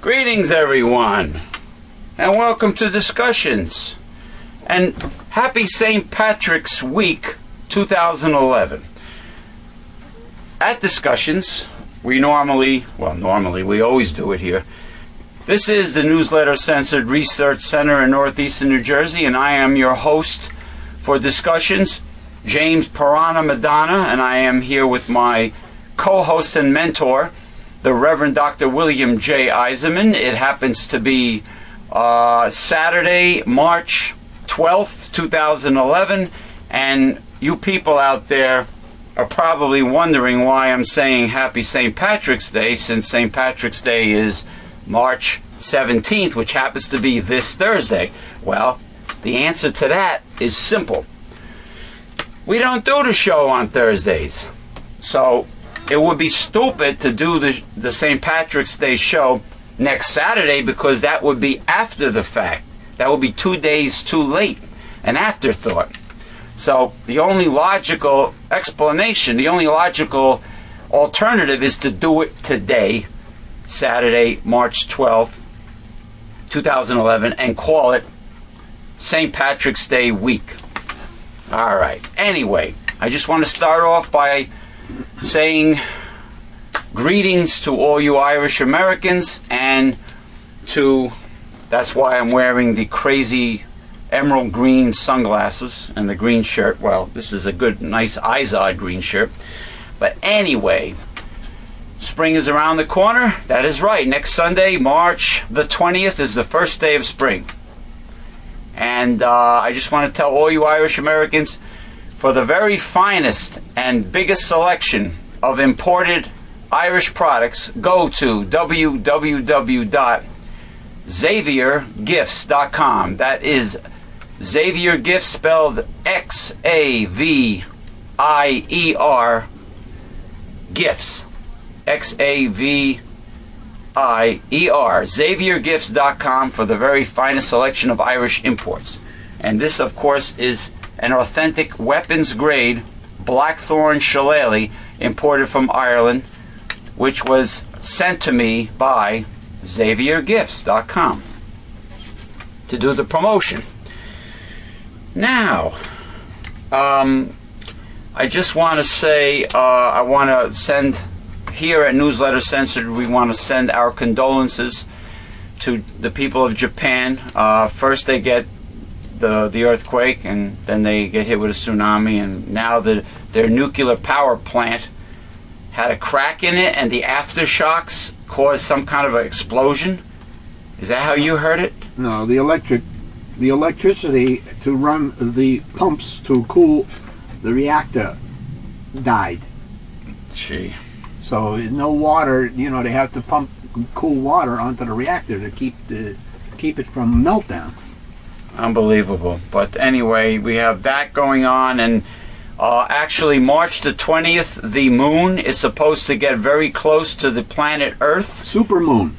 Greetings, everyone, and welcome to Discussions, and happy St. Patrick's Week 2011. At Discussions, we normally we always do it here. This is the Newsletter Censored Research Center in Northeastern New Jersey, and I am your host for Discussions, James Piranha Madonna, and I am here with my co-host and mentor, the Reverend Dr. William J. Eisenman. It happens to be Saturday, March 12th, 2011, and you people out there are probably wondering why I'm saying Happy St. Patrick's Day, since St. Patrick's Day is March 17th, which happens to be this Thursday. Well, the answer to that is simple. We don't do the show on Thursdays, so it would be stupid to do the St. Patrick's Day show next Saturday, because that would be after the fact. That would be 2 days too late, an afterthought. So the only logical explanation, the only logical alternative is to do it today, Saturday, March 12th, 2011, and call it St. Patrick's Day week. All right. Anyway, I just want to start off by saying greetings to all you Irish Americans, and that's why I'm wearing the crazy emerald green sunglasses and the green shirt. Well, this is a good, nice Izod green shirt. But anyway, spring is around the corner. That is right. Next Sunday, March the 20th, is the first day of spring. And I just want to tell all you Irish Americans, for the very finest and biggest selection of imported Irish products, go to www.xaviergifts.com. That is Xavier Gifts, spelled X-A-V-I-E-R, Gifts. X-A-V-I-E-R. XavierGifts.com for the very finest selection of Irish imports. And this, of course, is an authentic weapons-grade blackthorn shillelagh imported from Ireland, which was sent to me by XavierGifts.com to do the promotion. Now, I just want to say, I want to send, here at Newsletter Censored, we want to send our condolences to the people of Japan. First they get the earthquake, and then they get hit with a tsunami, and now their nuclear power plant had a crack in it, and the aftershocks caused some kind of an explosion. Is that how you heard it? No, the electricity to run the pumps to cool the reactor died. Gee. So no water, they have to pump cool water onto the reactor to keep it from meltdown. Unbelievable. But anyway, we have that going on, and actually March the 20th, the moon is supposed to get very close to the planet Earth. Supermoon.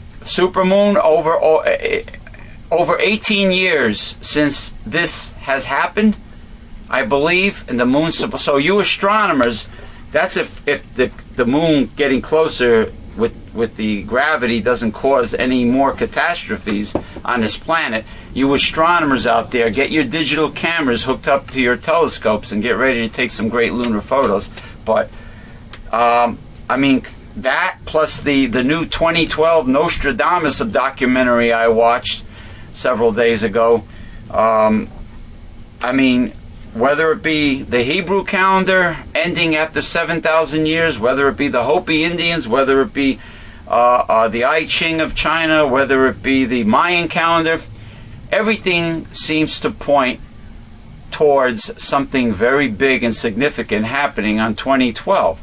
Over 18 years since this has happened, I believe, and the moon's supposed. So you astronomers, that's if the moon getting closer with the gravity doesn't cause any more catastrophes on this planet, you astronomers out there, get your digital cameras hooked up to your telescopes and get ready to take some great lunar photos. But I mean, that plus the new 2012 Nostradamus documentary I watched several days ago. I mean, whether it be the Hebrew calendar ending after 7,000 years, whether it be the Hopi Indians, whether it be the I Ching of China, whether it be the Mayan calendar, everything seems to point towards something very big and significant happening on 2012.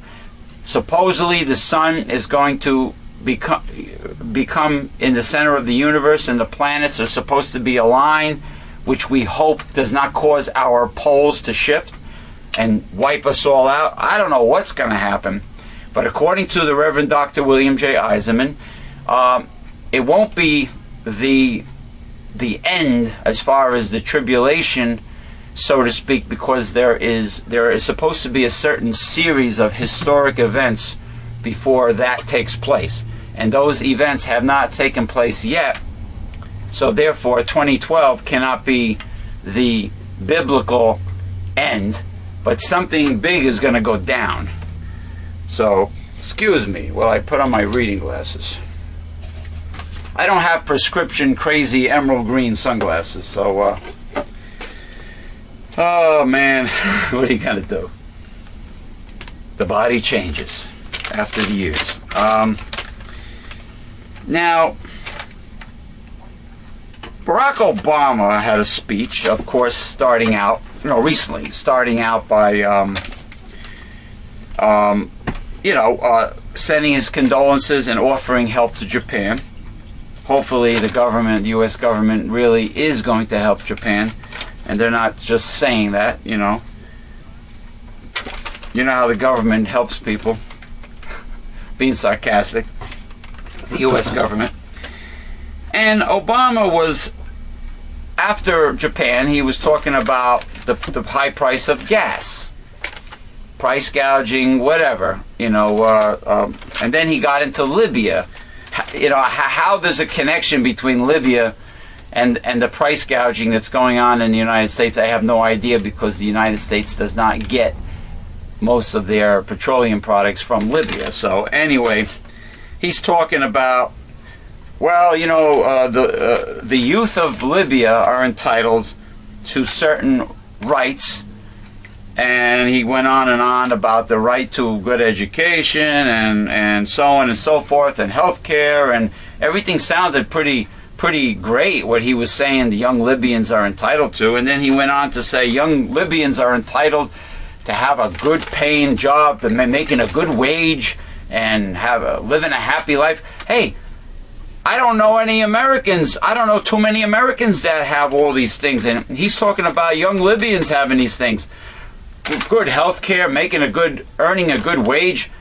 Supposedly the sun is going to become in the center of the universe, and the planets are supposed to be aligned, which we hope does not cause our poles to shift and wipe us all out. I don't know what's going to happen, but according to the Reverend Dr. William J. Eisenman, it won't be the end as far as the tribulation, so to speak, because there is supposed to be a certain series of historic events before that takes place, and those events have not taken place yet. So therefore 2012 cannot be the biblical end, but something big is going to go down. So excuse me while I put on my reading glasses. I don't have prescription crazy emerald green sunglasses, so oh man, what are you gonna do? The body changes after the years. Now, Barack Obama had a speech, of course, starting out by sending his condolences and offering help to Japan. Hopefully the government, U.S. government, really is going to help Japan, and they're not just saying that, you know. You know how the government helps people. Being sarcastic. The U.S. government. And Obama was, after Japan, he was talking about the high price of gas. Price gouging, whatever, and then he got into Libya. How there's a connection between Libya and the price gouging that's going on in the United States, I have no idea, because the United States does not get most of their petroleum products from Libya. So anyway, he's talking about, well, the youth of Libya are entitled to certain rights, and he went on and on about the right to good education and so on and so forth, and health care, and everything sounded pretty great, what he was saying the young Libyans are entitled to. And then he went on to say young Libyans are entitled to have a good paying job, making a good wage, and living a happy life. Hey, I don't know any Americans. I don't know too many Americans that have all these things. And he's talking about young Libyans having these things. Good health care, earning a good wage.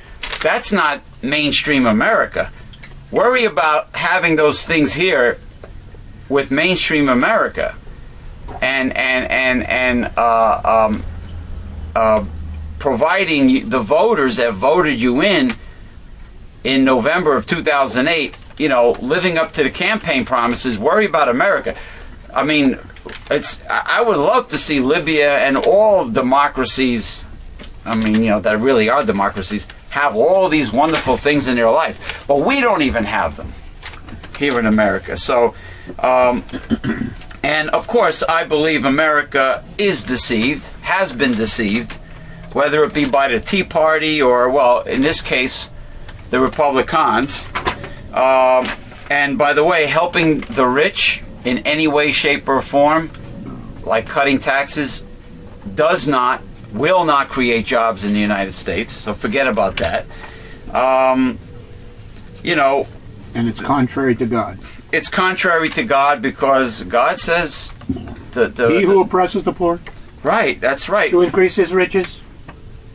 That's not mainstream America. Worry about having those things here with mainstream America, and providing the voters that voted you in November of 2008, living up to the campaign promises. Worry about America. I mean, I would love to see Libya and all democracies, that really are democracies, have all these wonderful things in their life. But we don't even have them here in America. So, and of course, I believe America is deceived, has been deceived, whether it be by the Tea Party or, well, in this case, the Republicans. And by the way, helping the rich in any way, shape, or form, like cutting taxes, will not create jobs in the United States. So forget about that. And it's contrary to God. It's contrary to God, because God says he who oppresses the poor, right? That's right. To increase his riches,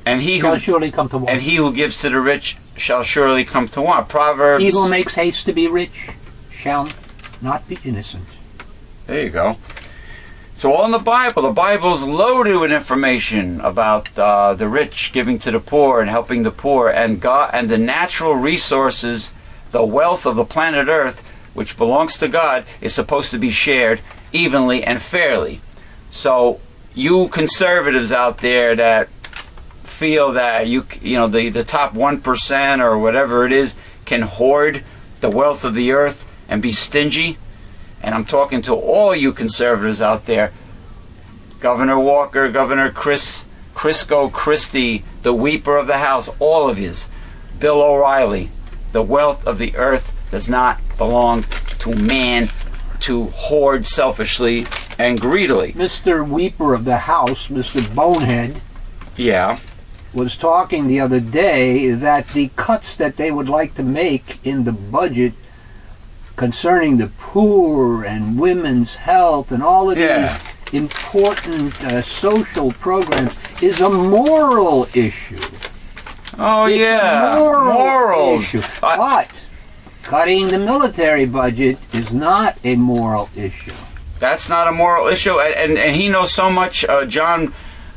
and he shall surely come to want. And he who gives to the rich shall surely come to want. Proverbs. He who makes haste to be rich shall not be innocent. There you go. So all in the Bible. The Bible's loaded with information about the rich giving to the poor and helping the poor, and God and the natural resources the wealth of the planet Earth, which belongs to God, is supposed to be shared evenly and fairly. So you conservatives out there that feel that the top 1% or whatever it is can hoard the wealth of the earth and be stingy, and I'm talking to all you conservatives out there, Governor Walker, Governor Crisco Christie, the Weeper of the House, all of yous, Bill O'Reilly, the wealth of the earth does not belong to man to hoard selfishly and greedily. Mr. Weeper of the House, Mr. Bonehead, Yeah. was talking the other day that the cuts that they would like to make in the budget concerning the poor and women's health and all of Yeah. these important social programs is a moral issue. Oh, It's yeah. a moral Morals. issue. But cutting the military budget is not a moral issue. That's not a moral issue. And he knows so much, John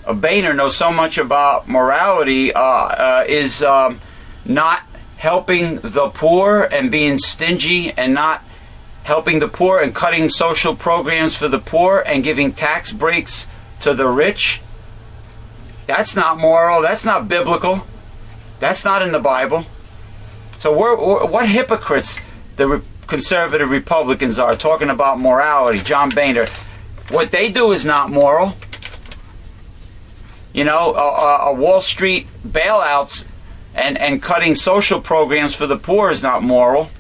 Boehner knows so much about morality, is not helping the poor and being stingy and not helping the poor and cutting social programs for the poor and giving tax breaks to the rich. That's not moral. That's not biblical. That's not in the Bible. So what hypocrites the conservative Republicans are talking about morality. John Boehner, what they do is not moral. You know, a Wall Street bailouts and cutting social programs for the poor is not moral.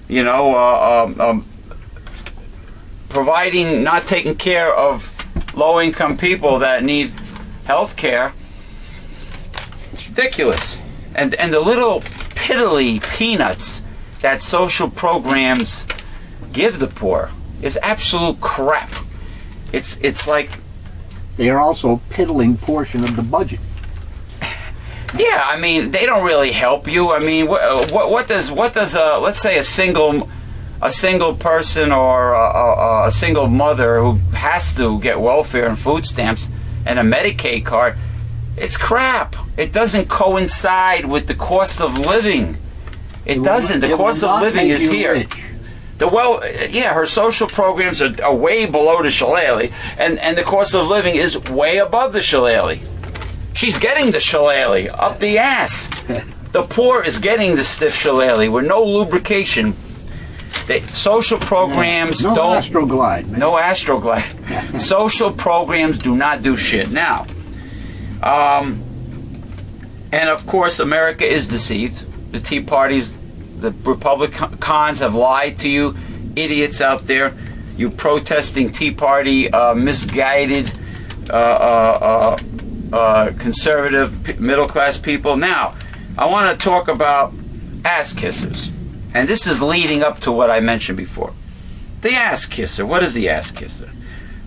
You know, not taking care of low-income people that need health care. It's ridiculous. And the little piddly peanuts that social programs give the poor is absolute crap. It's like, They are also a piddling portion of the budget. yeah, I mean, they don't really help you. I mean, what does let's say a single person or a single mother who has to get welfare and food stamps and a Medicaid card, it's crap. It doesn't coincide with the cost of living. It doesn't. The cost of living is here. Rich. Her social programs are way below the shillelagh, and the cost of living is way above the shillelagh. She's getting the shillelagh up the ass. The poor is getting the stiff shillelagh with no lubrication. Social programs No don't. Astroglide, man. No Astroglide. Social programs do not do shit. Now, and of course, America is deceived. The Tea Parties, the Republicans have lied to you, idiots out there. You protesting Tea Party, misguided, conservative, middle-class people. Now, I want to talk about ass kissers. And this is leading up to what I mentioned before. The ass kisser. What is the ass kisser?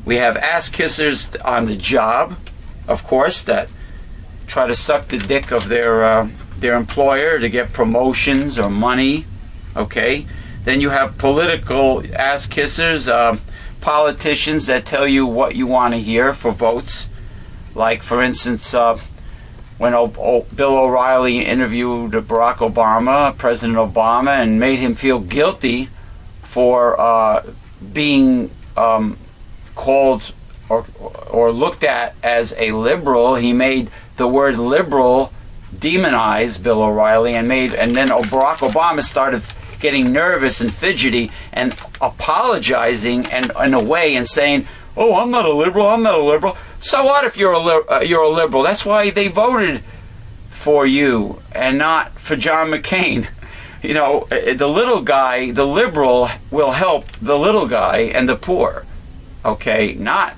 We have ass kissers on the job, of course, that try to suck the dick of their employer to get promotions or money. Okay? Then you have political ass kissers, politicians that tell you what you want to hear for votes. Like, for instance, when Bill O'Reilly interviewed Barack Obama, President Obama, and made him feel guilty for being called or looked at as a liberal. He made the word liberal demonize Bill O'Reilly, and then Barack Obama started getting nervous and fidgety and apologizing and in a way and saying, "Oh, I'm not a liberal. So what if you're a liberal? That's why they voted for you and not for John McCain." You know, the little guy, the liberal, will help the little guy and the poor. Okay, not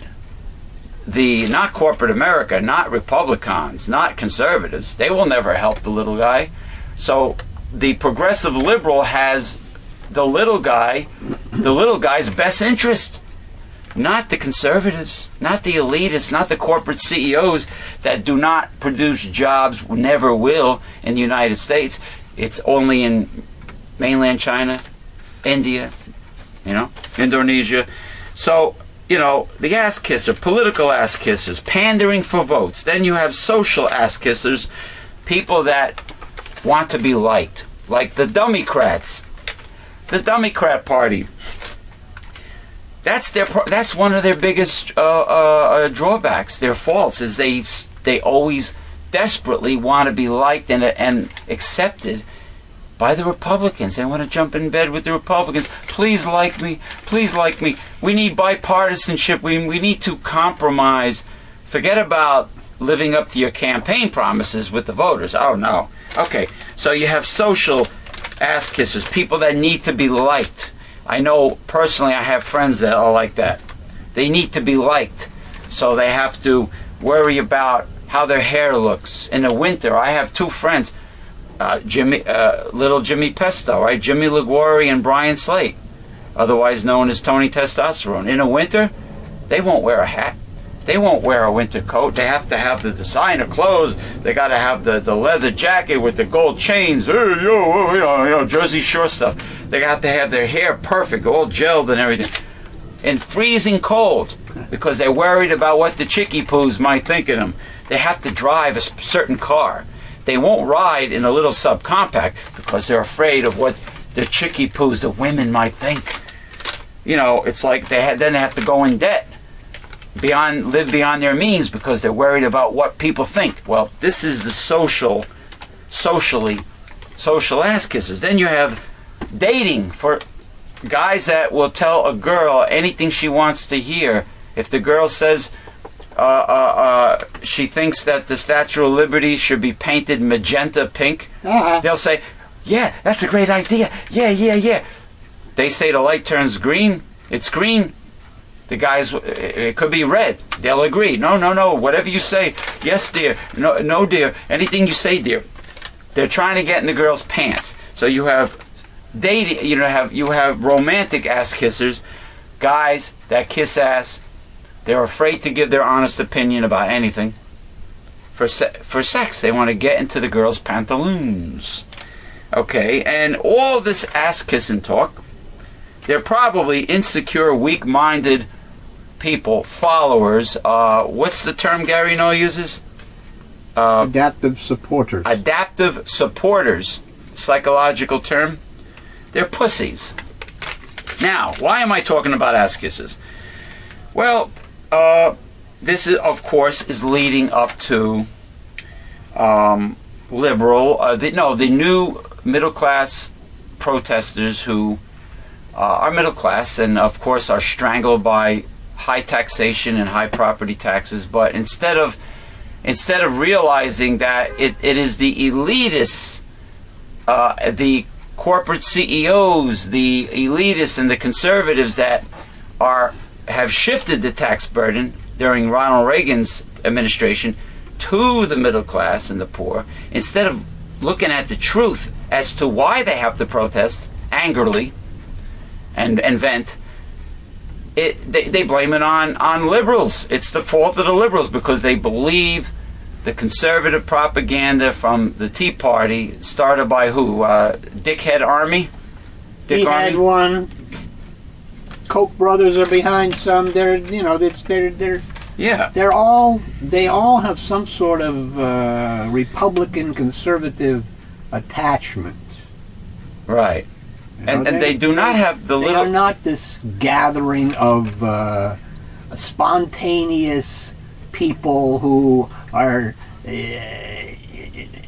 corporate America, not Republicans, not conservatives. They will never help the little guy. So the progressive liberal has the little guy's best interest. Not the conservatives, not the elitists, not the corporate CEOs that do not produce jobs, never will, in the United States. It's only in mainland China, India, Indonesia. So, the ass kisser, political ass kissers, pandering for votes. Then you have social ass kissers, people that want to be liked, like the Dummycrats. The Dummycrat Party. That's one of their biggest drawbacks. Their faults is they always desperately want to be liked and accepted by the Republicans. They want to jump in bed with the Republicans. Please like me. Please like me. We need bipartisanship. We need to compromise. Forget about living up to your campaign promises with the voters. Oh, no. Okay, so you have social ass kissers, people that need to be liked. I know personally I have friends that are like that. They need to be liked, so they have to worry about how their hair looks. In the winter, I have two friends, little Jimmy Pesto, right? Jimmy LaGuarrie and Brian Slate, otherwise known as Tony Testosterone. In the winter, they won't wear a hat. They won't wear a winter coat. They have to have the designer clothes. They got to have the leather jacket with the gold chains. Jersey Shore stuff. They have to have their hair perfect, all gelled and everything. In freezing cold, because they're worried about what the chickie poos might think of them. They have to drive a certain car. They won't ride in a little subcompact because they're afraid of what the chickie poos, the women, might think. It's like then they have to go in debt. Live beyond their means because they're worried about what people think. Well, this is the social ass kissers. Then you have dating for guys that will tell a girl anything she wants to hear. If the girl says she thinks that the Statue of Liberty should be painted magenta pink, they'll say, yeah, that's a great idea. Yeah. They say the light turns green. It's green. The guys, it could be red. They'll agree. No. Whatever you say. Yes, dear. No, dear. Anything you say, dear. They're trying to get in the girl's pants. So you have dating. You have romantic ass kissers, guys that kiss ass. They're afraid to give their honest opinion about anything. For sex, they want to get into the girl's pantaloons. Okay, and all this ass kissing talk. They're probably insecure, weak-minded people, followers. What's the term Gary Null uses? Adaptive supporters. Adaptive supporters. Psychological term. They're pussies. Now, why am I talking about ass kisses? Well, this is, of course, is leading up to the new middle-class protesters who are middle class and of course are strangled by high taxation and high property taxes, but instead of realizing that it is the elitists, the corporate CEOs, the elitists and the conservatives that have shifted the tax burden during Ronald Reagan's administration to the middle class and the poor, instead of looking at the truth as to why they have to protest angrily and vent, they blame it on liberals. It's the fault of the liberals because they believe the conservative propaganda from the Tea Party, started by who? Dickhead Army? He had one. Koch brothers are behind some. They all have some sort of Republican conservative attachment. Right. And they do not have the little... They are not this gathering of spontaneous people who are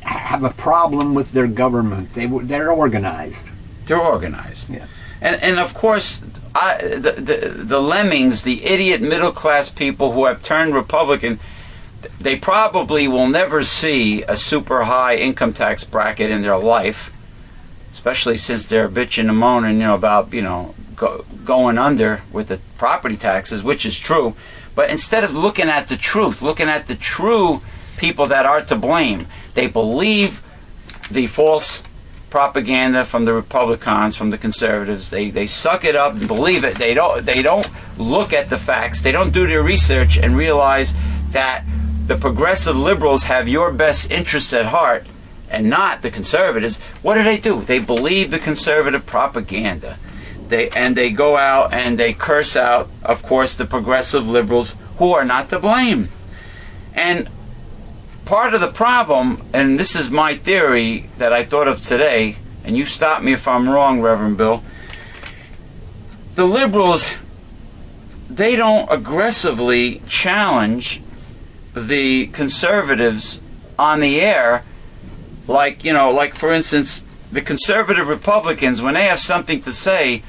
have a problem with their government. They're organized. They're organized. Yeah. And of course, the lemmings, the idiot middle-class people who have turned Republican, they probably will never see a super high income tax bracket in their life, especially since they're bitching and moaning, about, going under with the property taxes, which is true. But instead of looking at the truth, looking at the true people that are to blame, they believe the false propaganda from the Republicans, from the conservatives. They suck it up and believe it. They don't look at the facts. They don't do their research and realize that the progressive liberals have your best interests at heart and not the conservatives. What do? They believe the conservative propaganda. They go out and they curse out, of course, the progressive liberals who are not to blame. And part of the problem, and this is my theory that I thought of today, and you stop me if I'm wrong, Reverend Bill, the liberals, they don't aggressively challenge the conservatives on the air, like, like for instance, the conservative Republicans, when they have something to say,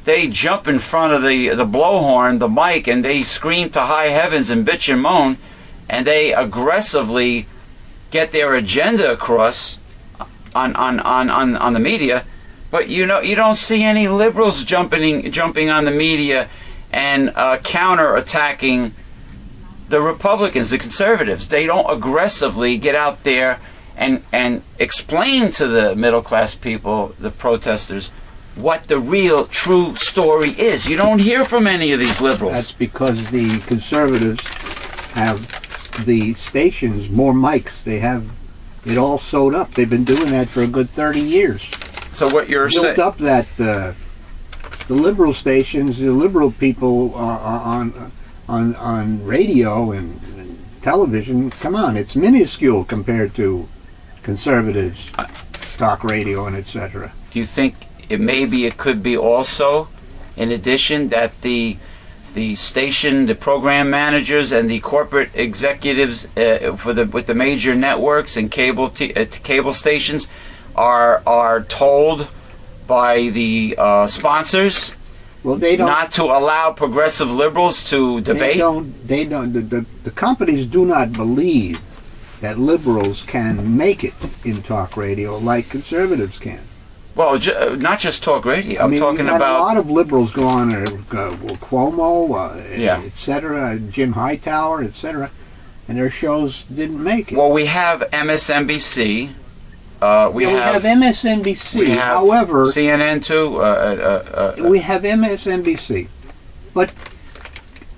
they jump in front of the blowhorn, the mic, and they scream to high heavens and bitch and moan, and they aggressively get their agenda across on the media. But you don't see any liberals jumping on the media and counter-attacking the Republicans, the conservatives. They don't aggressively get out there and explain to the middle-class people, the protesters, what the real, true story is. You don't hear from any of these liberals. That's because the conservatives have the stations, more mics. They have it all sewed up. They've been doing that for a good 30 years. So what you're saying... Built up that the liberal stations, the liberal people are on radio and television. Come on, it's minuscule compared to conservatives, talk radio and etc. Do you think it could be also, in addition, that the station, the program managers, and the corporate executives with the major networks and cable stations are told by the sponsors, well, they don't, not to allow progressive liberals to debate? They don't. The companies do not believe that liberals can make it in talk radio like conservatives can. Well, not just talk radio. I'm talking we've had about a lot of liberals go on there, Cuomo, etc., Jim Hightower, etc., and their shows didn't make it. Well, we have MSNBC. We have MSNBC. We have however, CNN too. We have MSNBC, but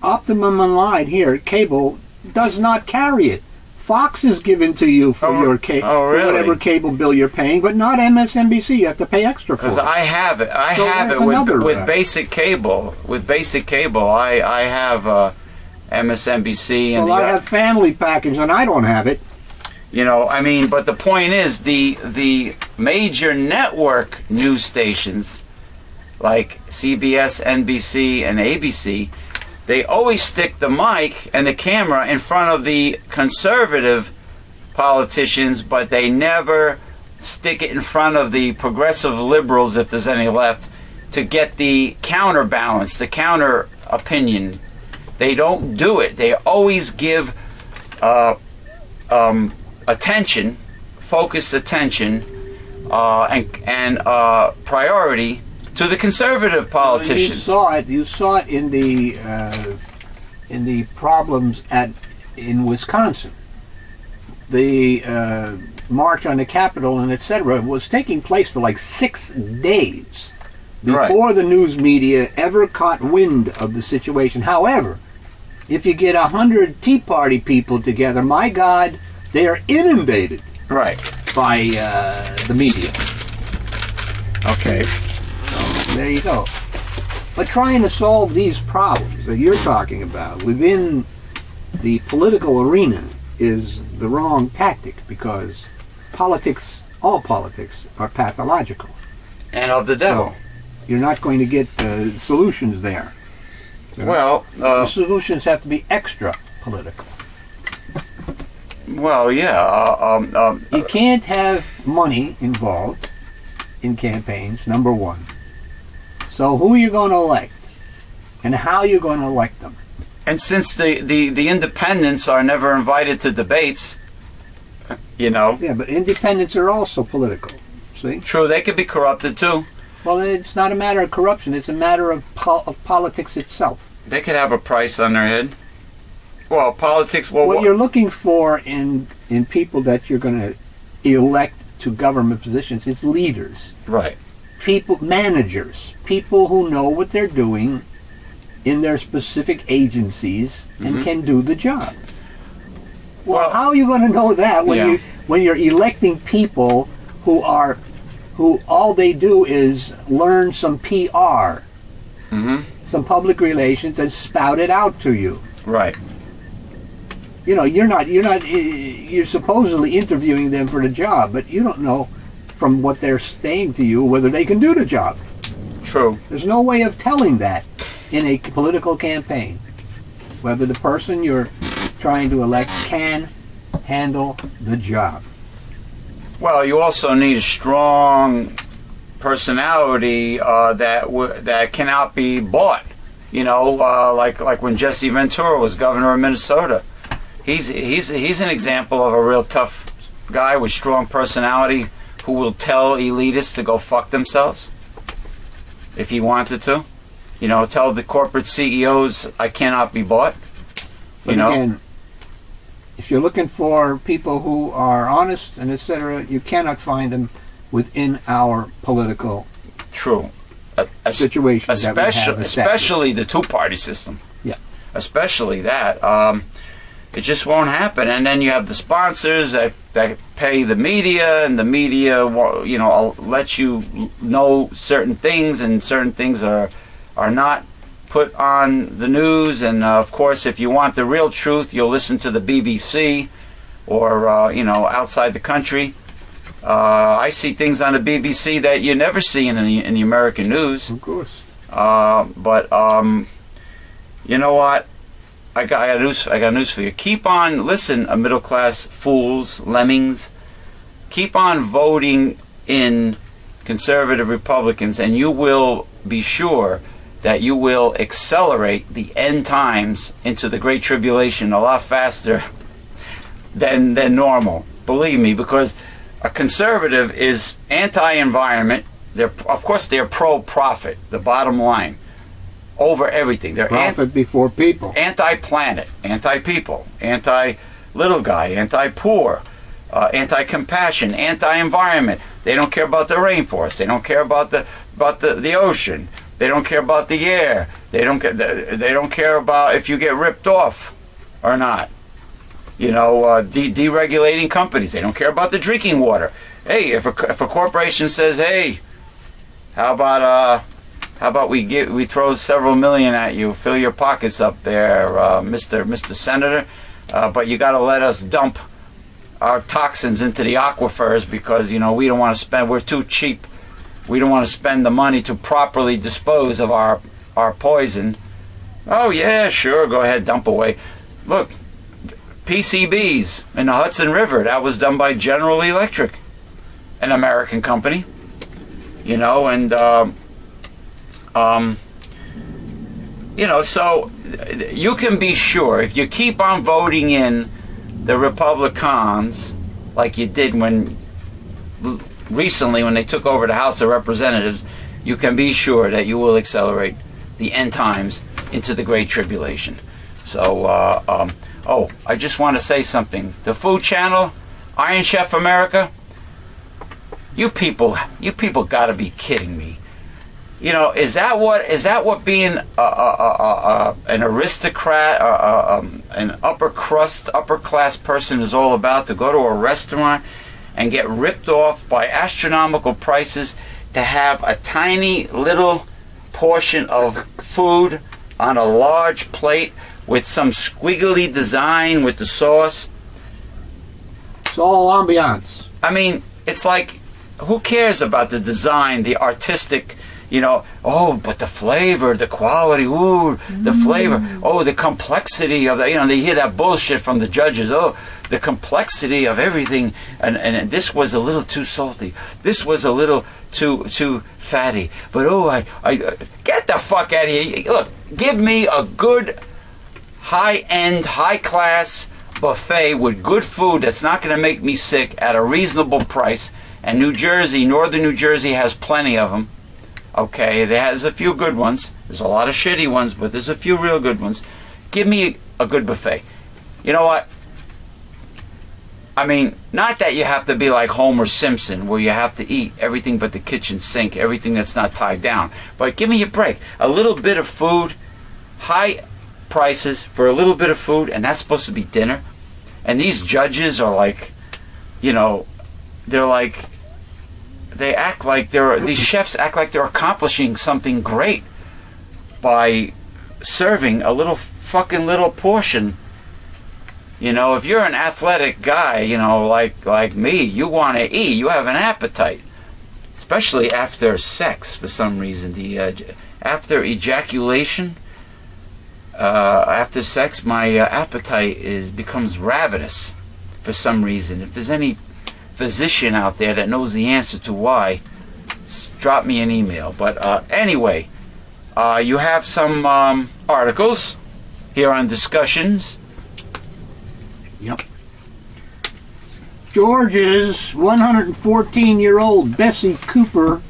Optimum Online here, cable, does not carry it. Fox is given to you for your for whatever cable bill you're paying, but not MSNBC. You have to pay extra for it. Because I have it. I have it with basic cable. With basic cable, I have MSNBC and I have family package, and I don't have it. But the point is, the major network news stations like CBS, NBC, and ABC, they always stick the mic and the camera in front of the conservative politicians, but they never stick it in front of the progressive liberals, if there's any left, to get the counterbalance, the counter opinion. They don't do it. They always give attention, focused attention, and priority to the conservative politicians. You saw it in the problems in Wisconsin. The march on the Capitol and etc. was taking place for like 6 days before the news media ever caught wind of the situation. However, if you get 100 Tea Party people together, my God, they are inundated by the media. Okay. There you go. But trying to solve these problems that you're talking about within the political arena is the wrong tactic, because all politics are pathological. And of the devil. So you're not going to get solutions there. Well, the solutions have to be extra political. Well, yeah. You can't have money involved in campaigns, number one. So who are you going to elect? And how are you going to elect them? And since the independents are never invited to debates, Yeah, but independents are also political, see? True, they could be corrupted too. Well, it's not a matter of corruption. It's a matter of politics itself. They could have a price on their head. Well, politics... Well, what you're looking for in people that you're going to elect to government positions is leaders. Right. People, managers, people who know what they're doing in their specific agencies and can do the job. Well, how are you going to know that when you're electing people who all they do is learn some PR, some public relations, and spout it out to you? Right. You're supposedly interviewing them for the job, but you don't know from what they're saying to you whether they can do the job. True. There's no way of telling that in a political campaign, whether the person you're trying to elect can handle the job. Well, you also need a strong personality that cannot be bought. You know, like when Jesse Ventura was governor of Minnesota. He's an example of a real tough guy with strong personality who will tell elitists to go fuck themselves if he wanted to. You know, tell the corporate CEOs I cannot be bought. But again, if you're looking for people who are honest and etc., you cannot find them within our political situation. Especially the two-party system. Yeah. Especially that. It just won't happen. And then you have the sponsors that pay the media, and the media, you know, let you know certain things, and certain things are not put on the news. And of course, if you want the real truth, you'll listen to the BBC or you know, outside the country. I see things on the BBC that you never see in the American news. Of course. But you know what? I got news for you. Keep on, listen, middle class fools, lemmings. Keep on voting in conservative Republicans, and you will be sure that you will accelerate the end times into the Great Tribulation a lot faster than normal. Believe me, because a conservative is anti-environment. Of course, they're pro-profit. The bottom line. Over everything. They're profit before people. Anti-planet, anti-people, anti-little guy, anti-poor, anti-compassion, anti-environment. They don't care about the rainforest. They don't care about the ocean. They don't care about the air. They don't care about if you get ripped off or not. You know, deregulating companies. They don't care about the drinking water. Hey, if a corporation says, hey, how about we throw several million at you, fill your pockets up there, Mr. Senator, but you got to let us dump our toxins into the aquifers because, you know, we don't want to spend, we're too cheap. We don't want to spend the money to properly dispose of our poison. Oh, yeah, sure, go ahead, dump away. Look, PCBs in the Hudson River, that was done by General Electric, an American company, you know, and you know, so you can be sure if you keep on voting in the Republicans like you did recently when they took over the House of Representatives, you can be sure that you will accelerate the end times into the Great Tribulation. So, oh, I just want to say something. The Food Channel, Iron Chef America, you people got to be kidding me. You know, is that what being an aristocrat, an upper class person is all about? To go to a restaurant and get ripped off by astronomical prices to have a tiny little portion of food on a large plate with some squiggly design with the sauce? It's all ambiance. I mean, it's like, who cares about the design, the artistic? You know, oh, but the flavor, the quality, ooh, the flavor, oh, the complexity of the, you know, they hear that bullshit from the judges, oh, the complexity of everything, and this was a little too salty, this was a little too fatty, but oh, I get the fuck out of here. Look, give me a good, high-end, high-class buffet with good food that's not going to make me sick at a reasonable price, and northern New Jersey has plenty of them. Okay, there's a few good ones. There's a lot of shitty ones, but there's a few real good ones. Give me a good buffet. You know what? I mean, not that you have to be like Homer Simpson, where you have to eat everything but the kitchen sink, everything that's not tied down. But give me a break. A little bit of food, high prices for a little bit of food, and that's supposed to be dinner. And these judges are like, you know, they're like, these chefs act like they're accomplishing something great by serving a fucking little portion. You know, if you're an athletic guy, you know, like me, you want to eat, you have an appetite. especially after sex for some reason. After ejaculation, after sex, my appetite becomes ravenous for some reason. If there's any physician out there that knows the answer to why, drop me an email. But anyway, you have some articles here on Discussions. Yep. Georgia's 114-year-old Bessie Cooper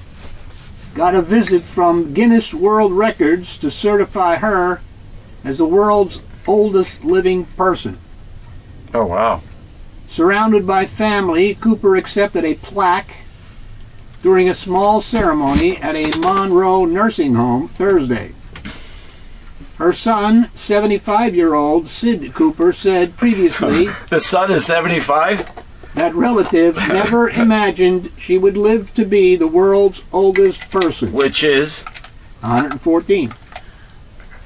got a visit from Guinness World Records to certify her as the world's oldest living person. Oh, wow. Surrounded by family, Cooper accepted a plaque during a small ceremony at a Monroe nursing home Thursday. Her son, 75-year-old Sid Cooper, said previously The son is 75? that relatives never imagined she would live to be the world's oldest person. Which is? 114.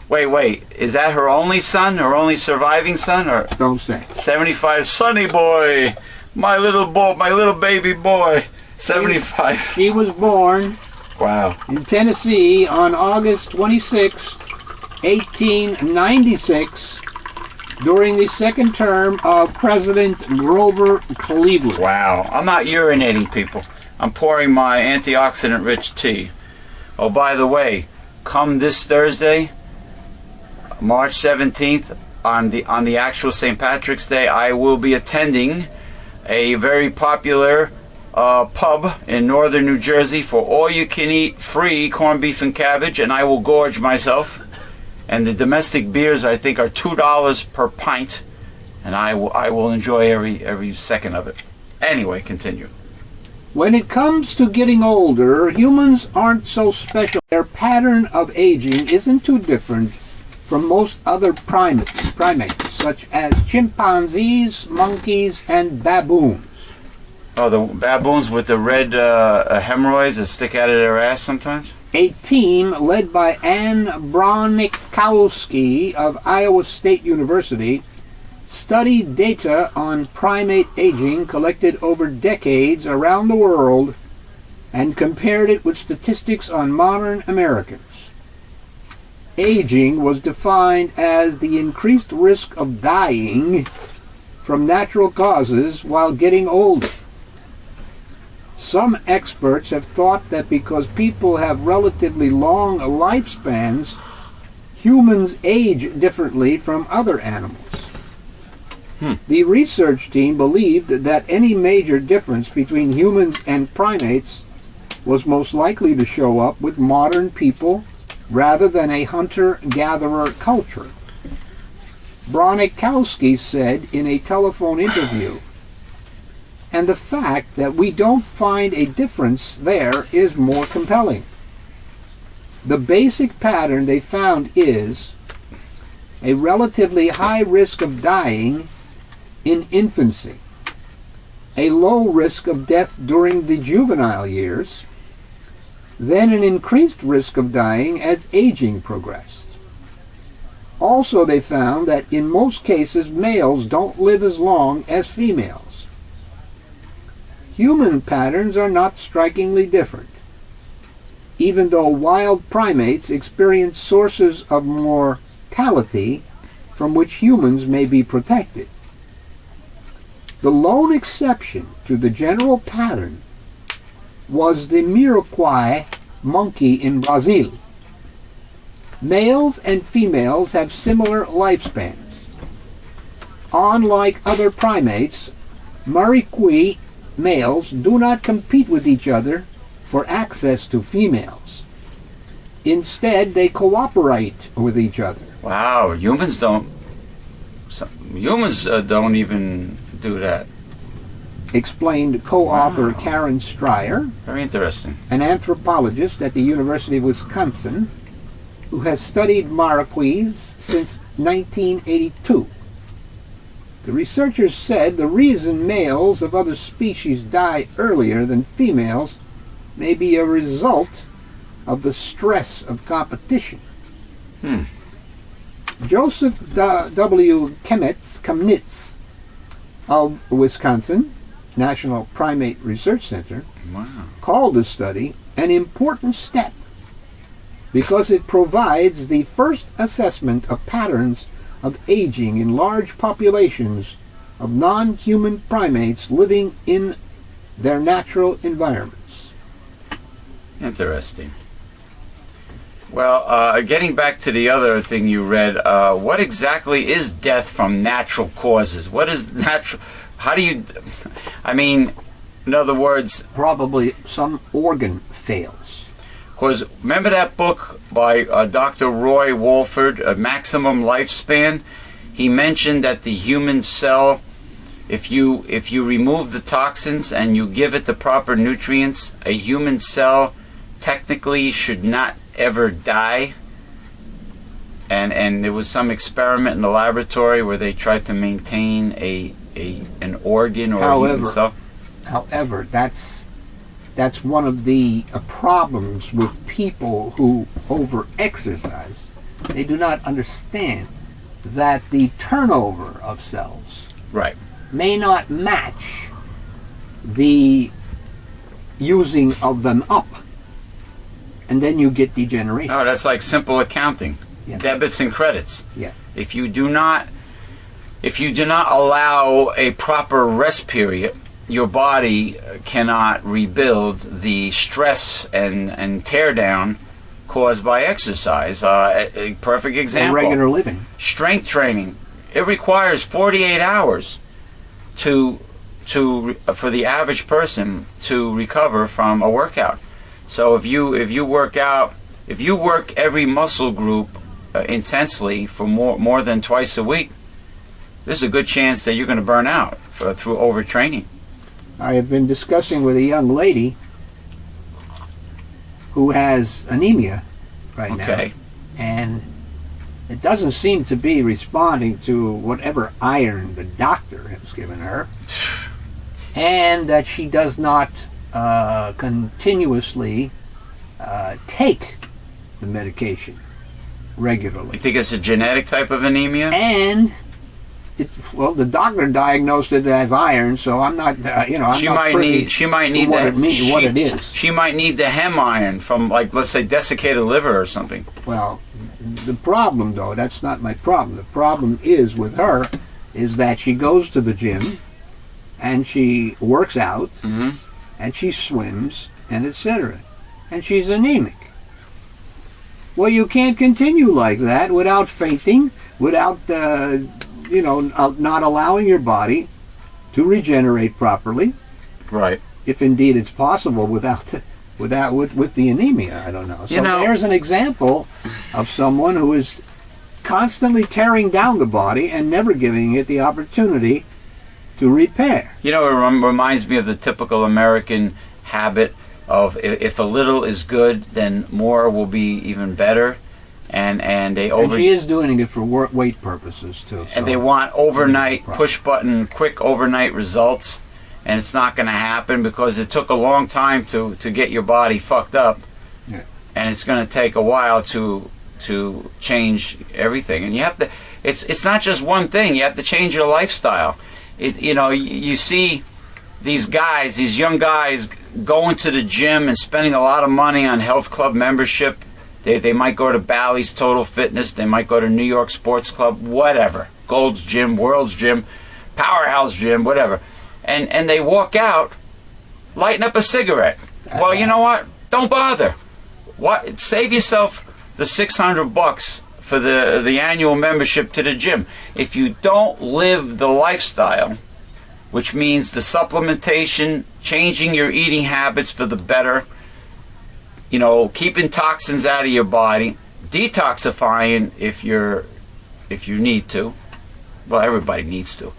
Wait. Is that her only son? Her only surviving son? Or Don't say. 75, Sonny boy, my little baby boy, 75. She was born Wow. in Tennessee on August 26, 1896, during the second term of President Grover Cleveland. Wow. I'm not urinating, people. I'm pouring my antioxidant-rich tea. Oh, by the way, come this Thursday, March 17th, on the actual St. Patrick's Day, I will be attending a very popular pub in northern New Jersey for all-you-can-eat free corned beef and cabbage, and I will gorge myself. And the domestic beers, I think, are $2 per pint, and I will enjoy every second of it. Anyway, continue. When it comes to getting older, humans aren't so special. Their pattern of aging isn't too different from most other primates, such as chimpanzees, monkeys, and baboons. Oh, the baboons with the red hemorrhoids that stick out of their ass sometimes? A team led by Ann Bronikowski of Iowa State University studied data on primate aging collected over decades around the world and compared it with statistics on modern Americans. Aging was defined as the increased risk of dying from natural causes while getting older. Some experts have thought that because people have relatively long lifespans, humans age differently from other animals. The research team believed that any major difference between humans and primates was most likely to show up with modern people rather than a hunter-gatherer culture. Bronikowski said in a telephone interview, and the fact that we don't find a difference there is more compelling. The basic pattern they found is a relatively high risk of dying in infancy, a low risk of death during the juvenile years, then an increased risk of dying as aging progressed. Also, they found that in most cases males don't live as long as females. Human patterns are not strikingly different, even though wild primates experience sources of mortality from which humans may be protected. The lone exception to the general pattern was the Miraquai monkey in Brazil. Males and females have similar lifespans. Unlike other primates, Miraquai males do not compete with each other for access to females. Instead, they cooperate with each other. Wow, humans don't even do that. Explained co-author Karen Stryer, Very interesting. an anthropologist at the University of Wisconsin, who has studied Miraquais since 1982. The researchers said the reason males of other species die earlier than females may be a result of the stress of competition. Joseph W. Chemnitz of Wisconsin National Primate Research Center, Wow. called the study an important step because it provides the first assessment of patterns of aging in large populations of non-human primates living in their natural environments. Interesting. Well, getting back to the other thing you read, what exactly is death from natural causes? What is natural? How do you? I mean, in other words, Probably some organ fails. because remember that book by Dr. Roy Walford, Maximum Lifespan? He mentioned that the human cell, if you remove the toxins and you give it the proper nutrients, a human cell technically should not ever die. And there was some experiment in the laboratory where they tried to maintain an organ or a human cell. However, that's one of the problems with people who over-exercise. They do not understand that the turnover of cells Right. may not match the using of them up. And then you get degeneration. Oh, that's like simple accounting. Yes. Debits and credits. Yeah. If you do not allow a proper rest period, your body cannot rebuild the stress and tear down caused by exercise. A perfect Or example. regular living. Strength training. It requires 48 hours for the average person to recover from a workout. So if you work every muscle group intensely for more than twice a week, there's a good chance that you're going to burn out through overtraining. I have been discussing with a young lady who has anemia right Okay. now. And it doesn't seem to be responding to whatever iron the doctor has given her. And that she does not continuously take the medication regularly. You think it's a genetic type of anemia? And the doctor diagnosed it as iron, so I'm not, I'm She not might privy need. She might to need what that. it means, what it is. She might need the hem iron from, like, let's say, desiccated liver or something. Well, the problem, though, that's not my problem. The problem is with her is that she goes to the gym and she works out Hmm. and she swims and etc. And she's anemic. Well, you can't continue like that without fainting, without not allowing your body to regenerate properly, Right. if indeed it's possible with the anemia. I don't know. So there's an example of someone who is constantly tearing down the body and never giving it the opportunity to repair. It reminds me of the typical American habit of if a little is good, then more will be even better, and they And she is doing it for weight purposes too. and so- they want overnight Right. push button, quick overnight results, and it's not going to happen because it took a long time to get your body fucked up, Yeah. and it's going to take a while to change everything. And you have to. It's not just one thing. You have to change your lifestyle. You see these guys, these young guys, going to the gym and spending a lot of money on health club membership. They might go to Bally's Total Fitness. They might go to New York Sports Club, whatever. Gold's Gym, World's Gym, Powerhouse Gym, whatever. And they walk out lighting up a cigarette. Well, you know what? Don't bother. Save yourself the $600 for the annual membership to the gym. If you don't live the lifestyle, which means the supplementation, changing your eating habits for the better, keeping toxins out of your body, detoxifying if you need to. Well, everybody needs to.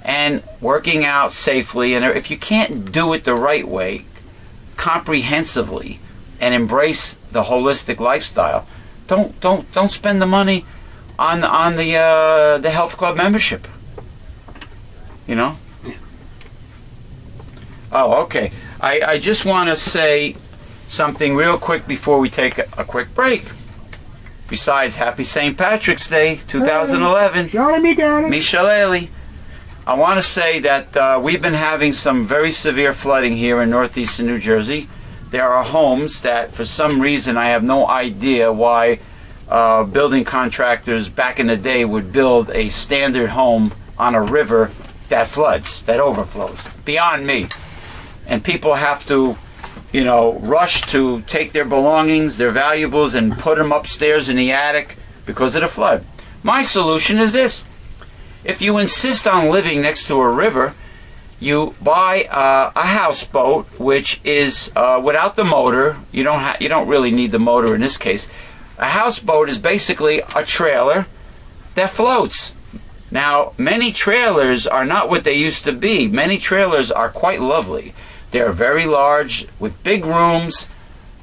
And working out safely. And if you can't do it the right way, comprehensively, and embrace the holistic lifestyle, don't spend the money on the health club membership. Oh, okay. I just want to say something real quick before we take a quick break. Besides, happy St. Patrick's Day 2011. Johnny me got it. Mishaleli. I want to say that we've been having some very severe flooding here in northeastern New Jersey. There are homes that, for some reason, I have no idea why building contractors back in the day would build a standard home on a river that floods, that overflows. Beyond me. And people have to, rush to take their belongings, their valuables, and put them upstairs in the attic because of the flood. My solution is this. If you insist on living next to a river, you buy a houseboat, which is without the motor. You don't really need the motor in this case. A houseboat is basically a trailer that floats. Now, many trailers are not what they used to be. Many trailers are quite lovely. They're very large, with big rooms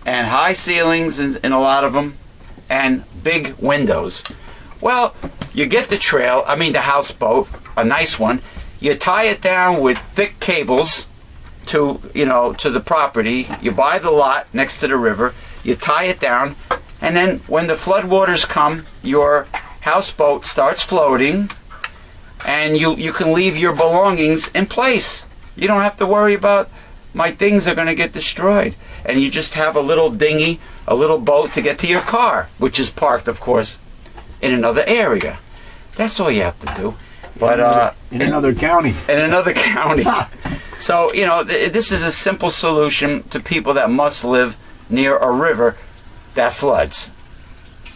and high ceilings in a lot of them, and big windows. Well, you get the the houseboat, a nice one. You tie it down with thick cables to the property. You buy the lot next to the river. You tie it down, and then when the floodwaters come, your houseboat starts floating, and you can leave your belongings in place. You don't have to worry about my things are going to get destroyed. And you just have a little dinghy, a little boat to get to your car, which is parked, of course, in another area. That's all you have to do. But in another county. In another county. So, this is a simple solution to people that must live near a river that floods.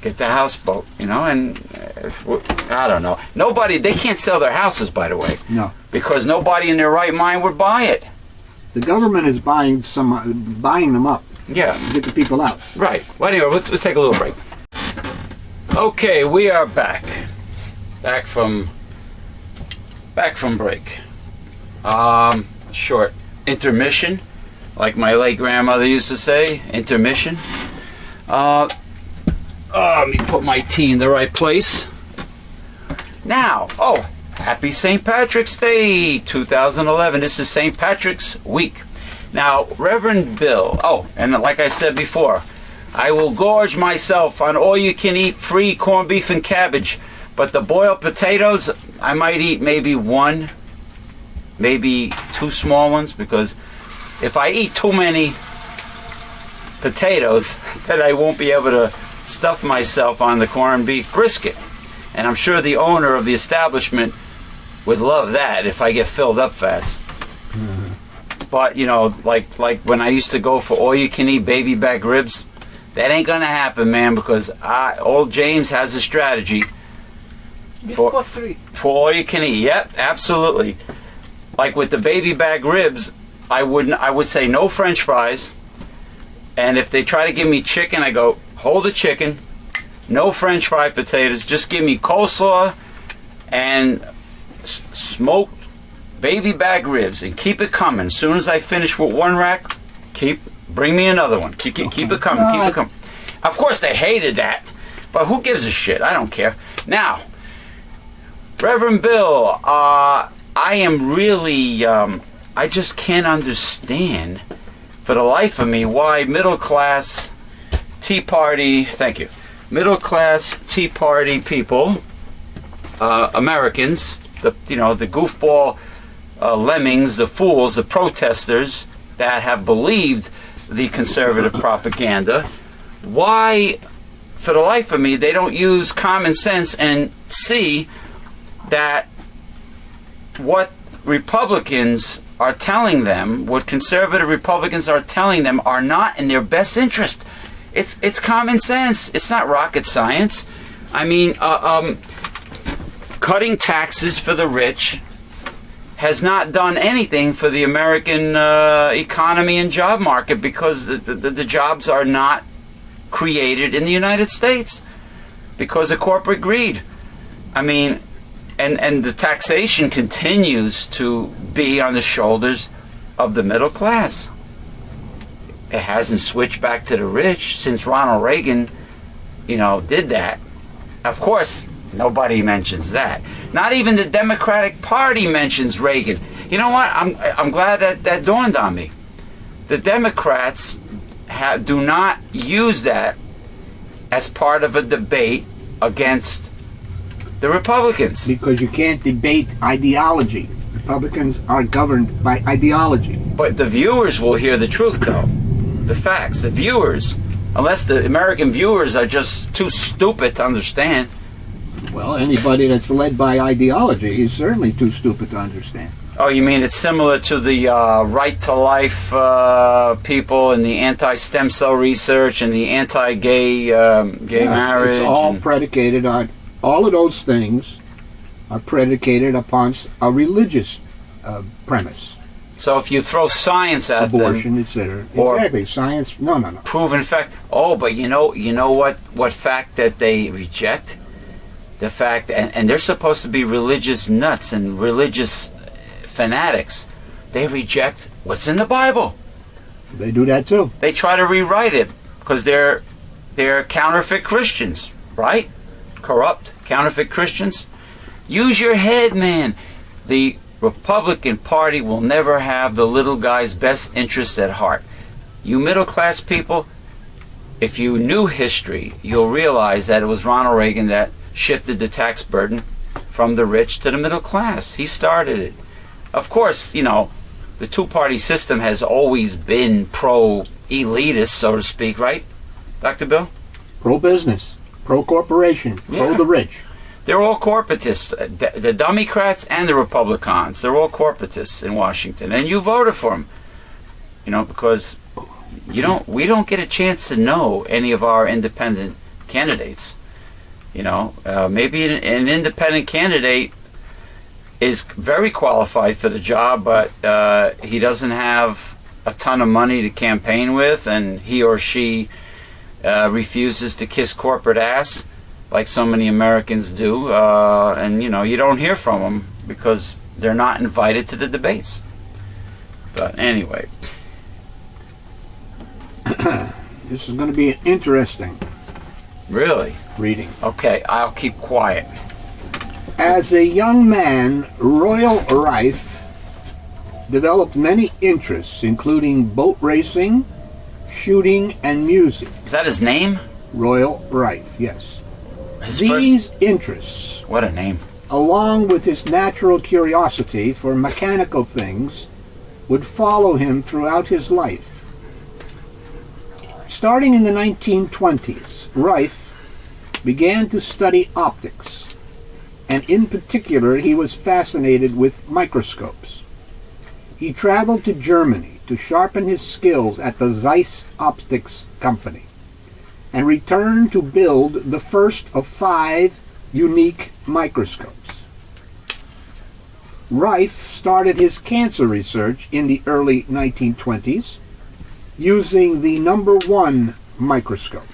Get the houseboat, and I don't know. They can't sell their houses, by the way. No. Because nobody in their right mind would buy it. The government is buying them up. Yeah. To get the people out. Right. Well, anyway, let's take a little break. Okay, we are back. Back from break. Short intermission, like my late grandmother used to say. Intermission. Let me put my tea in the right place. Now, happy St. Patrick's Day 2011. This is St. Patrick's Week. Now, Reverend Bill, and like I said before, I will gorge myself on all-you-can-eat free corned beef and cabbage, but the boiled potatoes, I might eat maybe one, maybe two small ones, because if I eat too many potatoes, then I won't be able to stuff myself on the corned beef brisket. And I'm sure the owner of the establishment would love that if I get filled up fast. Mm-hmm. But, like when I used to go for all-you-can-eat baby back ribs, that ain't going to happen, man, because old James has a strategy for all-you-can-eat. Yep, absolutely. Like with the baby back ribs, I would say no French fries. And if they try to give me chicken, I go, hold the chicken, no French fried potatoes, just give me coleslaw and smoked baby back ribs, and keep it coming. As soon as I finish with one rack, bring me another one. Keep it coming, keep it coming. Of course, they hated that, but who gives a shit? I don't care. Now, Reverend Bill, I am really, I just can't understand for the life of me why middle-class Tea Party people, Americans, the goofball lemmings, the fools, the protesters that have believed the conservative propaganda, why, for the life of me, they don't use common sense and see that what Republicans are telling them, what conservative Republicans are telling them, are not in their best interest. It's common sense. It's not rocket science. I mean, cutting taxes for the rich has not done anything for the American economy and job market, because the jobs are not created in the United States because of corporate greed. I mean, and the taxation continues to be on the shoulders of the middle class. It hasn't switched back to the rich since Ronald Reagan, did that. Of course, nobody mentions that. Not even the Democratic Party mentions Reagan. You know what? I'm glad that dawned on me. The Democrats do not use that as part of a debate against the Republicans. Because you can't debate ideology. Republicans are governed by ideology. But the viewers will hear the truth, though. The facts. The viewers. Unless the American viewers are just too stupid to understand. Well, anybody that's led by ideology is certainly too stupid to understand. Oh, you mean it's similar to the right to life people and the anti-stem cell research and the anti-gay marriage? It's all and predicated on, all of those things are predicated upon a religious premise. so if you throw science at Abortion, them, etc. or- Exactly. Science, no. proven fact. Oh, but you know what fact that they reject? The fact, and they're supposed to be religious nuts and religious fanatics. They reject what's in the Bible. They do that too. They try to rewrite it because they're counterfeit Christians, right? Corrupt counterfeit Christians. Use your head, man. The Republican Party will never have the little guy's best interest at heart. You middle class people, if you knew history, you'll realize that it was Ronald Reagan that shifted the tax burden from the rich to the middle class. He started it. Of course, the two-party system has always been pro-elitist, so to speak, right, Dr. Bill? Pro-business, pro-corporation, Yeah. pro-the rich. They're all corporatists. The Democrats and the Republicans, they're all corporatists in Washington. And you voted for them, because we don't get a chance to know any of our independent candidates. Maybe an independent candidate is very qualified for the job, but he doesn't have a ton of money to campaign with, and he or she refuses to kiss corporate ass like so many Americans do, and you don't hear from them because they're not invited to the debates. But anyway, This is going to be an interesting really, reading. okay, I'll keep quiet. As a young man, Royal Rife developed many interests, including boat racing, shooting, and music. Is that his name? Royal Rife, yes. His These interests, what a name. along with his natural curiosity for mechanical things, would follow him throughout his life. Starting in the 1920s, Rife began to study optics, and in particular he was fascinated with microscopes. He traveled to Germany to sharpen his skills at the Zeiss Optics Company, and returned to build the first of 5 unique microscopes. Rife started his cancer research in the early 1920s using the number 1 microscope.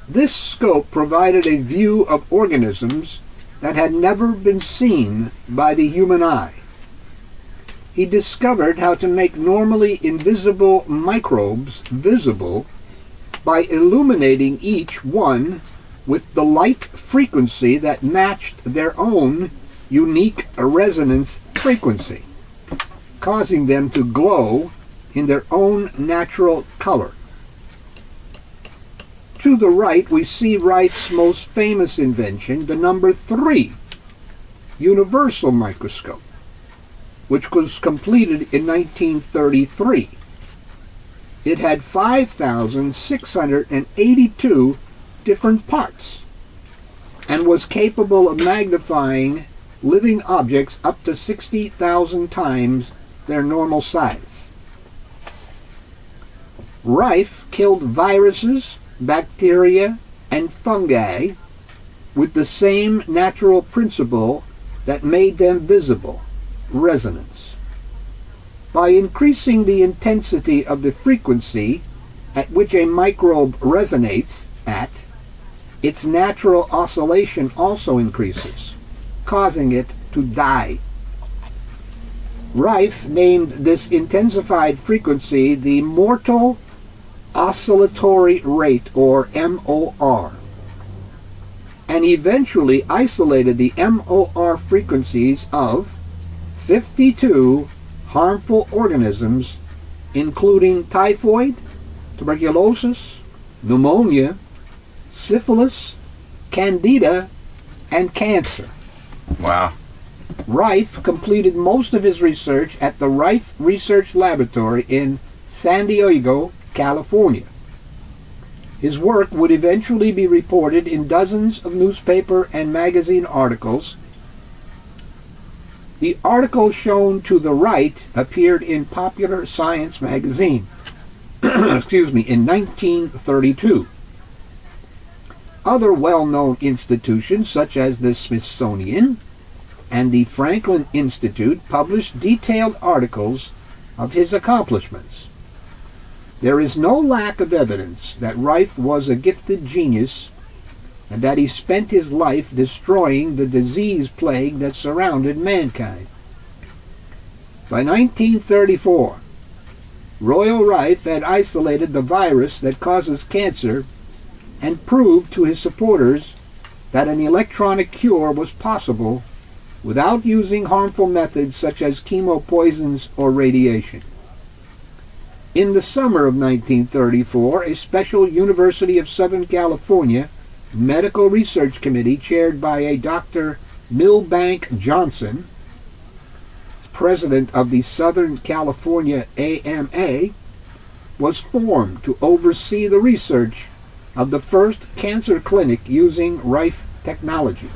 This scope provided a view of organisms that had never been seen by the human eye. He discovered how to make normally invisible microbes visible by illuminating each one with the light frequency that matched their own unique resonance frequency, causing them to glow in their own natural color. To the right, we see Wright's most famous invention, the number 3 universal microscope, which was completed in 1933. It had 5,682 different parts and was capable of magnifying living objects up to 60,000 times their normal size. Rife killed viruses, bacteria, and fungi with the same natural principle that made them visible, resonance. By increasing the intensity of the frequency at which a microbe resonates at, its natural oscillation also increases, causing it to die. Rife named this intensified frequency the Mortal Oscillatory Rate, or MOR, and eventually isolated the MOR frequencies of 52 harmful organisms, including typhoid, tuberculosis, pneumonia, syphilis, candida, and cancer. Wow. Rife completed most of his research at the Rife Research Laboratory in San Diego, California. His work would eventually be reported in dozens of newspaper and magazine articles. The article shown to the right appeared in Popular Science magazine in 1932. Other well-known institutions such as the Smithsonian and the Franklin Institute published detailed articles of his accomplishments. There is no lack of evidence that Rife was a gifted genius and that he spent his life destroying the disease plague that surrounded mankind. By 1934, Royal Rife had isolated the virus that causes cancer and proved to his supporters that an electronic cure was possible without using harmful methods such as chemopoisons or radiation. In the summer of 1934, a special University of Southern California medical research committee chaired by a Dr. Milbank Johnson, president of the Southern California AMA, was formed to oversee the research of the first cancer clinic using Rife technology.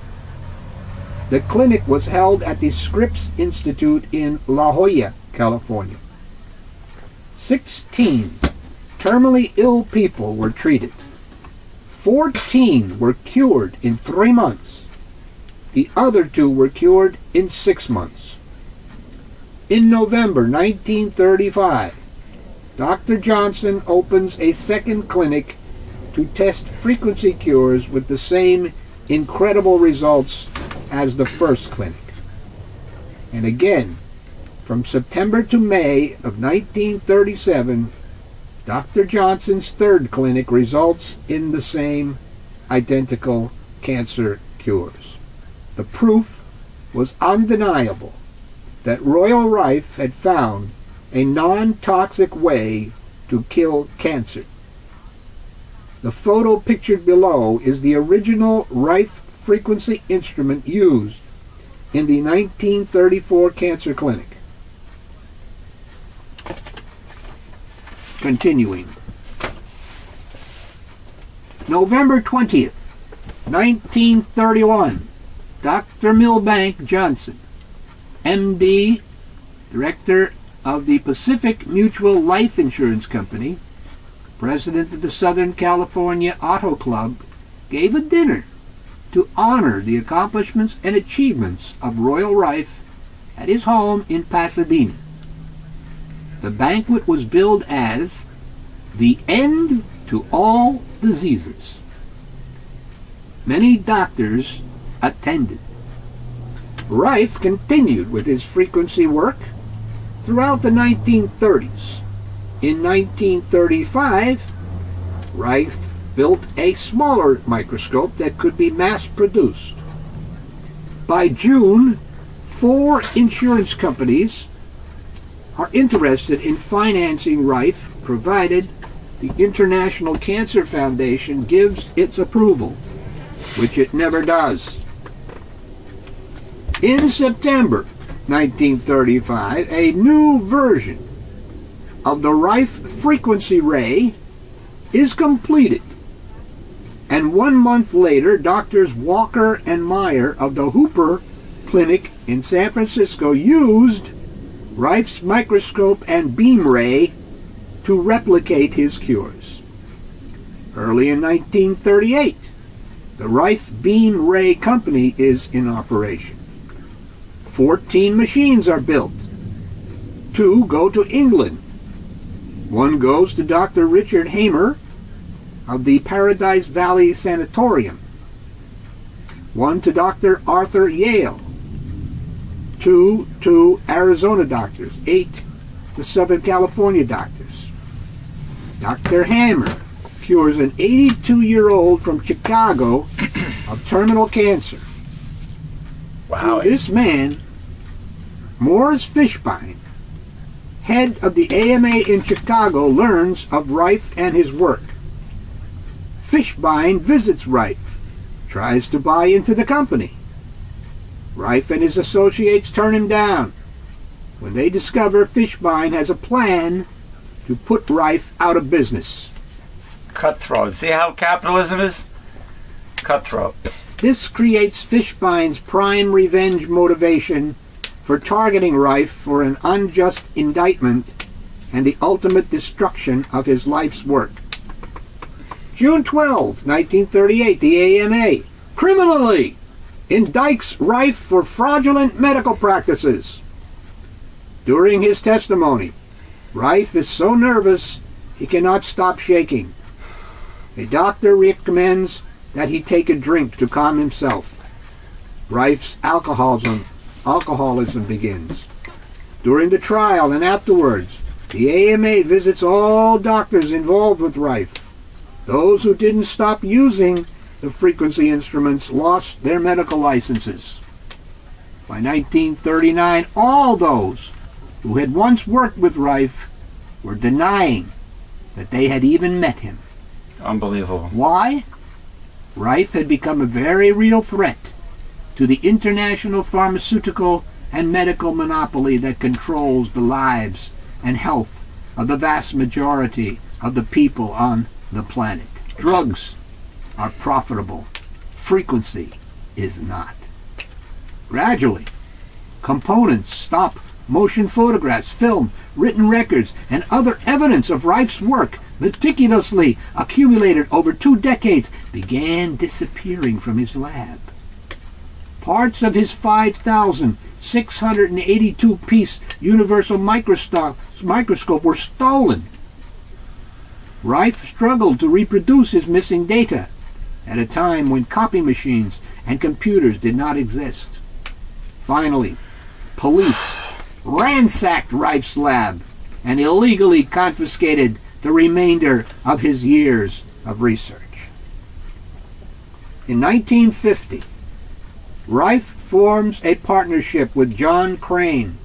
The clinic was held at the Scripps Institute in La Jolla, California. 16 terminally ill people were treated. 14 were cured in 3 months. The other 2 were cured in 6 months. In November 1935, Dr. Johnson opens a second clinic to test frequency cures with the same incredible results as the first clinic. And again, from September to May of 1937, Dr. Johnson's third clinic results in the same identical cancer cures. The proof was undeniable that Royal Rife had found a non-toxic way to kill cancer. The photo pictured below is the original Rife frequency instrument used in the 1934 cancer clinic. Continuing. November 20th, 1931, Dr. Milbank Johnson, MD, Director of the Pacific Mutual Life Insurance Company, President of the Southern California Auto Club, gave a dinner to honor the accomplishments and achievements of Royal Rife at his home in Pasadena. The banquet was billed as the end to all diseases. Many doctors attended. Rife continued with his frequency work throughout the 1930s. In 1935, Rife built a smaller microscope that could be mass-produced. By June, 4 insurance companies are interested in financing Rife, provided the International Cancer Foundation gives its approval, which it never does. In September 1935, a new version of the Rife frequency ray is completed, and 1 month later, Doctors Walker and Meyer of the Hooper Clinic in San Francisco used Rife's microscope and beam ray to replicate his cures. Early in 1938, the Rife Beam Ray Company is in operation. 14 machines are built. 2 go to England. 1 goes to Dr. Richard Hamer of the Paradise Valley Sanatorium. 1 to Dr. Arthur Yale. 2 to Arizona doctors. 8 to Southern California doctors. Dr. Hamer cures an 82-year-old from Chicago of terminal cancer. Wow. Through this man, Morris Fishbein, head of the AMA in Chicago, learns of Rife and his work. Fishbein visits Rife, tries to buy into the company. Rife and his associates turn him down when they discover Fishbein has a plan to put Rife out of business. Cutthroat. See how capitalism is? Cutthroat. This creates Fishbein's prime revenge motivation for targeting Rife for an unjust indictment and the ultimate destruction of his life's work. June 12, 1938, the AMA criminally indicts Rife for fraudulent medical practices. During his testimony, Rife is so nervous he cannot stop shaking. A doctor recommends that he take a drink to calm himself. Rife's alcoholism begins. During the trial and afterwards, the AMA visits all doctors involved with Rife. Those who didn't stop using the frequency instruments lost their medical licenses. By 1939, all those who had once worked with Rife were denying that they had even met him. Unbelievable. Why? Rife had become a very real threat to the international pharmaceutical and medical monopoly that controls the lives and health of the vast majority of the people on the planet. Drugs are profitable. Frequency is not. Gradually, components, stop motion photographs, film, written records, and other evidence of Rife's work, meticulously accumulated over 2 decades, began disappearing from his lab. Parts of his 5,682-piece universal microscope were stolen. Rife struggled to reproduce his missing data at a time when copy machines and computers did not exist. Finally, police ransacked Rife's lab and illegally confiscated the remainder of his years of research. In 1950, Rife forms a partnership with John Crane,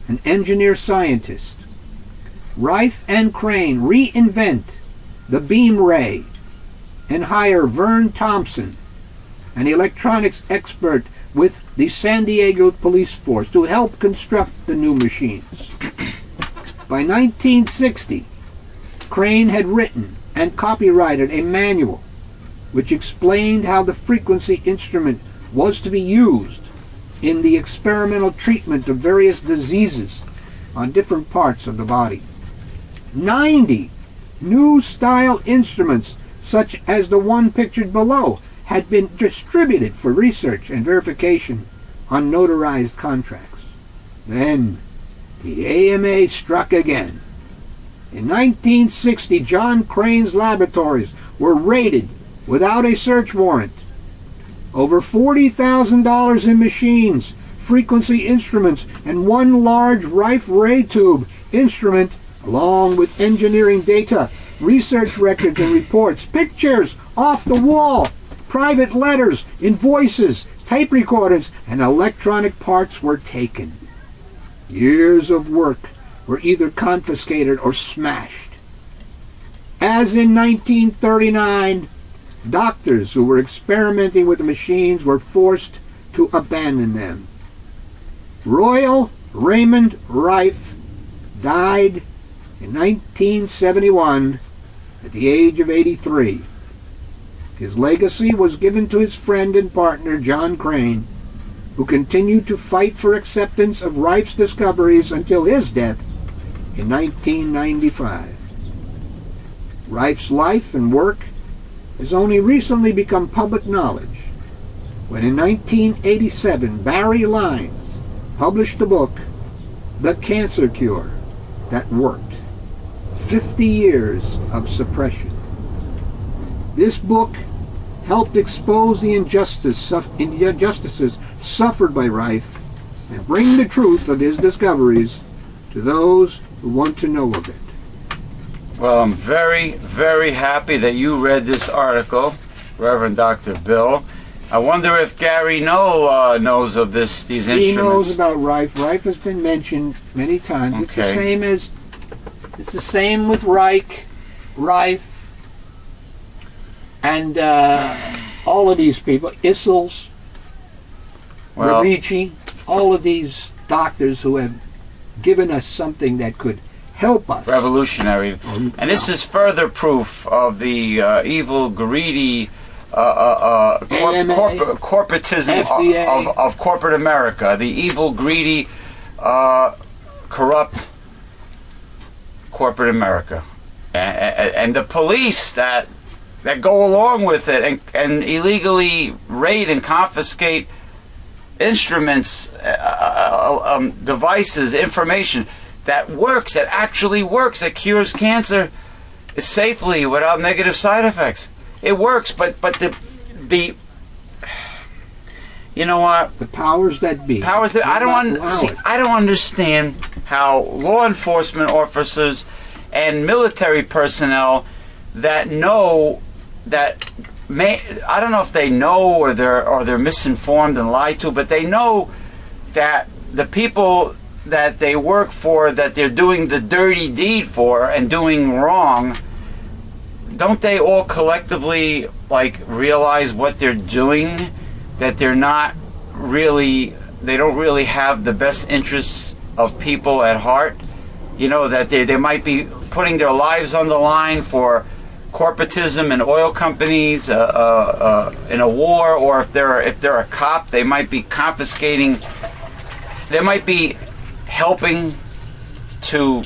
an engineer-scientist. Rife and Crane reinvent the beam ray and hire Vern Thompson, an electronics expert with the San Diego police force, to help construct the new machines. By 1960, Crane had written and copyrighted a manual which explained how the frequency instrument was to be used in the experimental treatment of various diseases on different parts of the body. 90 new style instruments, such as the one pictured below, had been distributed for research and verification on notarized contracts. Then the AMA struck again. In 1960, John Crane's laboratories were raided without a search warrant. Over $40,000 in machines, frequency instruments, and one large Rife ray tube instrument, along with engineering data, research records and reports, pictures off the wall, private letters, invoices, tape recorders, and electronic parts were taken. Years of work were either confiscated or smashed. As in 1939, doctors who were experimenting with the machines were forced to abandon them. Royal Raymond Rife died in 1971 at the age of 83. His legacy was given to his friend and partner, John Crane, who continued to fight for acceptance of Rife's discoveries until his death in 1995. Rife's life and work has only recently become public knowledge when in 1987 Barry Lynes published the book The Cancer Cure That Worked, 50 Years of Suppression. This book helped expose the injustices suffered by Rife and bring the truth of his discoveries to those who want to know of it. Well, I'm very, very happy that you read this article, Reverend Dr. Bill. I wonder if Gary knows of these instruments. He knows about Rife. Rife has been mentioned many times. Okay. It's the same with Rife, and all of these people. Issels. Well- Ricci, all of these doctors who have given us something that could help us. Revolutionary. And this is further proof of the evil, greedy AMA, corporatism FDA. of corporate America. The evil, greedy, corrupt corporate America. And the police that go along with it and illegally raid and confiscate instruments, devices, information that works, that actually works, that cures cancer safely without negative side effects. It works, but the you know what? The powers that be. Powers that I don't understand how law enforcement officers and military personnel that know that I don't know if they know or they're misinformed and lied to, but they know that the people that they work for, that they're doing the dirty deed for and doing wrong, don't they all collectively realize what they're doing? That they don't really have the best interests of people at heart? You know, that they might be putting their lives on the line for corporatism and oil companies in a war, or if they're a cop, they might be confiscating. They might be helping to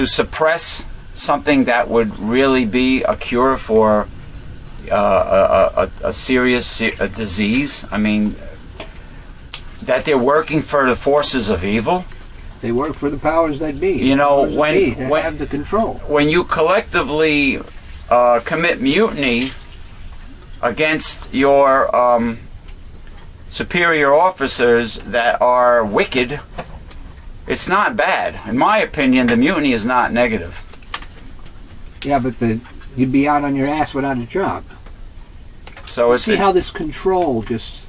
suppress something that would really be a cure for a serious disease. I mean, that they're working for the forces of evil. They work for the powers that be. You know, when have the control. When you collectively commit mutiny against your superior officers that are wicked, it's not bad. In my opinion, the mutiny is not negative. Yeah, but you'd be out on your ass without a job. So see how this control just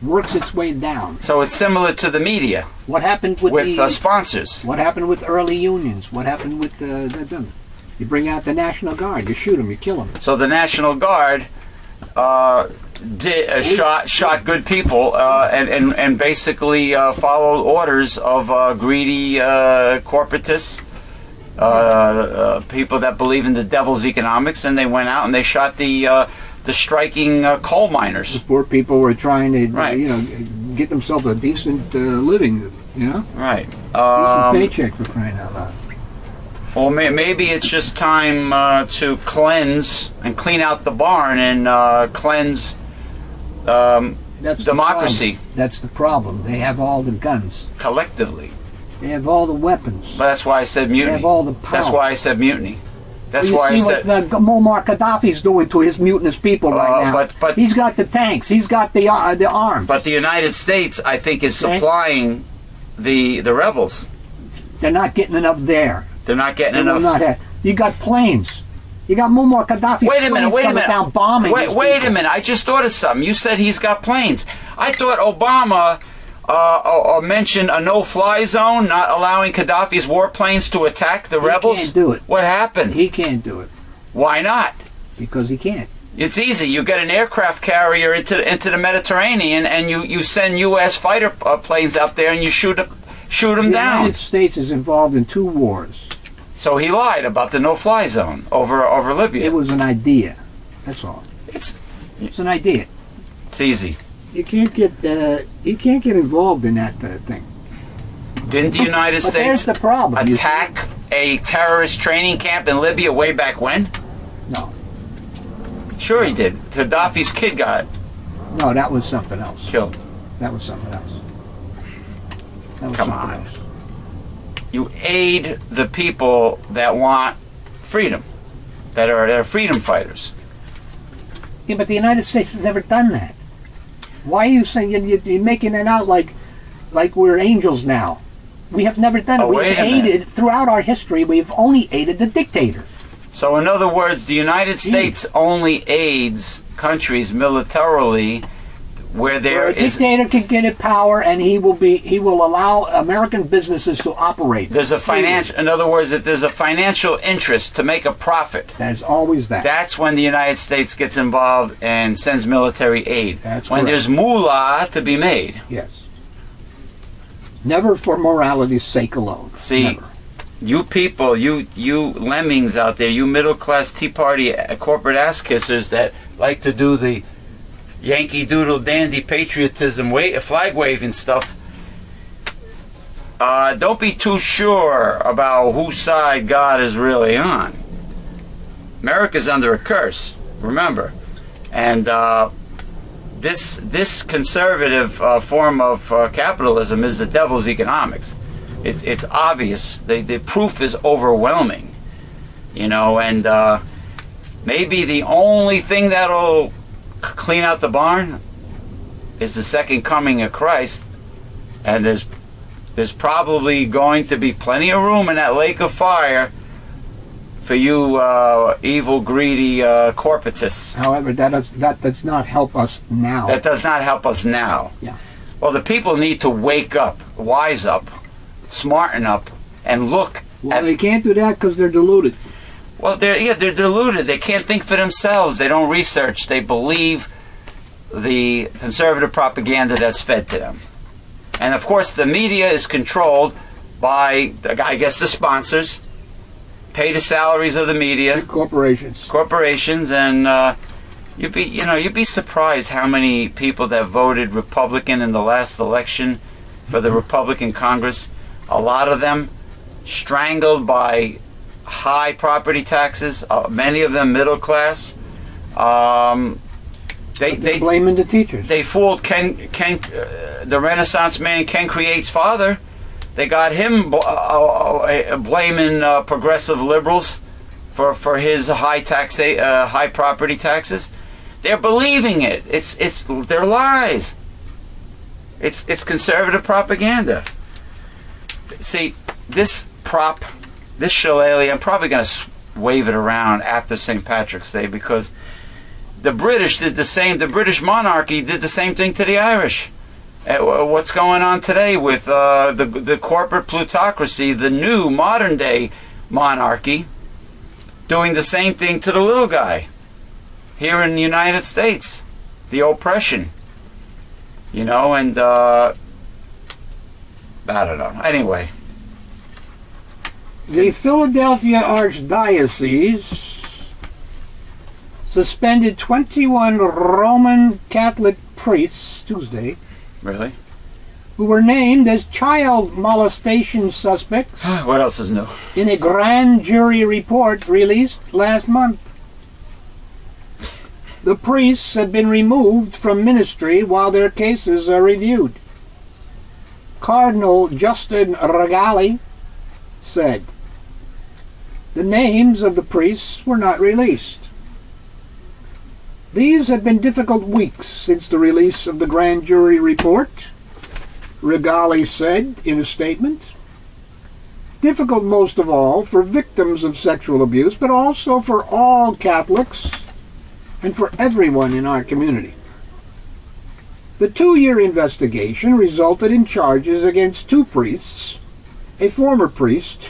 works its way down. So it's similar to the media. What happened with sponsors? What happened with early unions? What happened with you bring out the National Guard, you shoot them, you kill them. So the National Guard shot good people and basically followed orders of greedy corporatists, people that believe in the devil's economics, and they went out and they shot the striking coal miners. The poor people were trying to get themselves a decent living, Right. Decent paycheck, for crying out loud. Well, maybe it's just time to cleanse and clean out the barn and cleanse democracy. That's the problem. They have all the guns. Collectively. They have all the weapons. But that's why I said mutiny. They have all the power. That's why I said mutiny. That's why I said. What Muammar Gaddafi's doing to his mutinous people right now. But he's got the tanks. He's got the arms. But the United States, I think, is supplying the rebels. They're not getting enough there. They're not getting enough. You got planes. You got Muammar Gaddafi. Wait a minute. Down bombing. Wait a minute. I just thought of something. You said he's got planes. I thought Obama mentioned a no-fly zone, not allowing Gaddafi's warplanes to attack the rebels. He can't do it. What happened? He can't do it. Why not? Because he can't. It's easy. You get an aircraft carrier into the Mediterranean, and you send U.S. fighter planes out there, and you shoot them down. The United States is involved in 2 wars. So he lied about the no-fly zone over Libya. It was an idea. That's all. It's an idea. It's easy. You can't get involved in that thing. Didn't the United States there's the problem. attack a terrorist training camp in Libya way back when? No. Sure he did. Gaddafi's kid got No, that was something else. killed. That was something else. Come on. You aid the people that want freedom, that are freedom fighters. Yeah, but the United States has never done that. Why are you saying you're making it out like we're angels now? We have never done it. We've aided throughout our history. We've only aided the dictator. So, in other words, the United States only aids countries militarily where Where there a is dictator can get in power, and he will allow American businesses to operate. there's a financial. In other words, if there's a financial interest to make a profit, There's always that. that's when the United States gets involved and sends military aid. That's when correct. there's moolah to be made. Yes. Never for morality's sake alone. See, Never. you people, you lemmings out there, you middle class Tea Party corporate ass kissers that like to do the Yankee Doodle Dandy patriotism flag waving stuff. Don't be too sure about whose side God is really on. America's under a curse, remember, and this conservative form of capitalism is the devil's economics. It's obvious. The proof is overwhelming, and maybe the only thing that'll clean out the barn is the second coming of Christ, and there's probably going to be plenty of room in that lake of fire for you evil, greedy corporatists. However, that does not help us now. That does not help us now. Yeah. Well, the people need to wake up, wise up, smarten up, and look Well, they can't do that because they're deluded. Well, they're deluded. They can't think for themselves. They don't research. They believe the conservative propaganda that's fed to them. And of course, the media is controlled by, I guess, the sponsors. Pay the salaries of the media, Corporations. and you'd be surprised how many people that voted Republican in the last election for the Republican Congress. A lot of them strangled by high property taxes, many of them middle class. They're blaming the teachers. They fooled the Renaissance man Ken Create's father. They got him blaming progressive liberals for his high property taxes. They're believing it. It's their lies. It's conservative propaganda. See, this shillelagh, I'm probably going to wave it around after St. Patrick's Day, because the British did the same. The British monarchy did the same thing to the Irish. What's going on today with the corporate plutocracy, the new modern day monarchy, doing the same thing to the little guy here in the United States, the oppression, and I don't know. Anyway. The Philadelphia Archdiocese suspended 21 Roman Catholic priests Tuesday Really? who were named as child molestation suspects What else is new? in a grand jury report released last month. The priests have been removed from ministry while their cases are reviewed. Cardinal Justin Regali said the names of the priests were not released. These have been difficult weeks since the release of the grand jury report, Regali said in a statement. Difficult most of all for victims of sexual abuse, but also for all Catholics and for everyone in our community. The 2-year investigation resulted in charges against 2 priests, a former priest,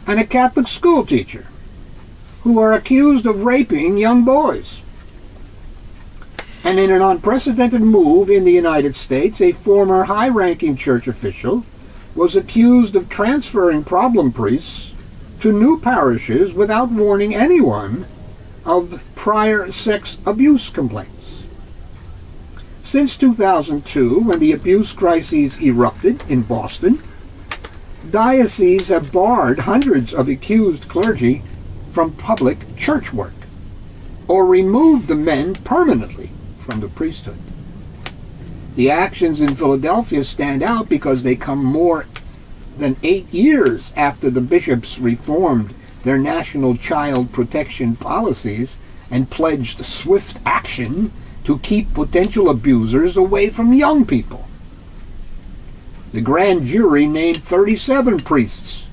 and a Catholic school teacher, who are accused of raping young boys. And in an unprecedented move in the United States, a former high-ranking church official was accused of transferring problem priests to new parishes without warning anyone of prior sex abuse complaints. Since 2002, when the abuse crises erupted in Boston, dioceses have barred hundreds of accused clergy from public church work, or removed the men permanently from the priesthood. The actions in Philadelphia stand out because they come more than 8 years after the bishops reformed their national child protection policies and pledged swift action to keep potential abusers away from young people. The grand jury named 37 priests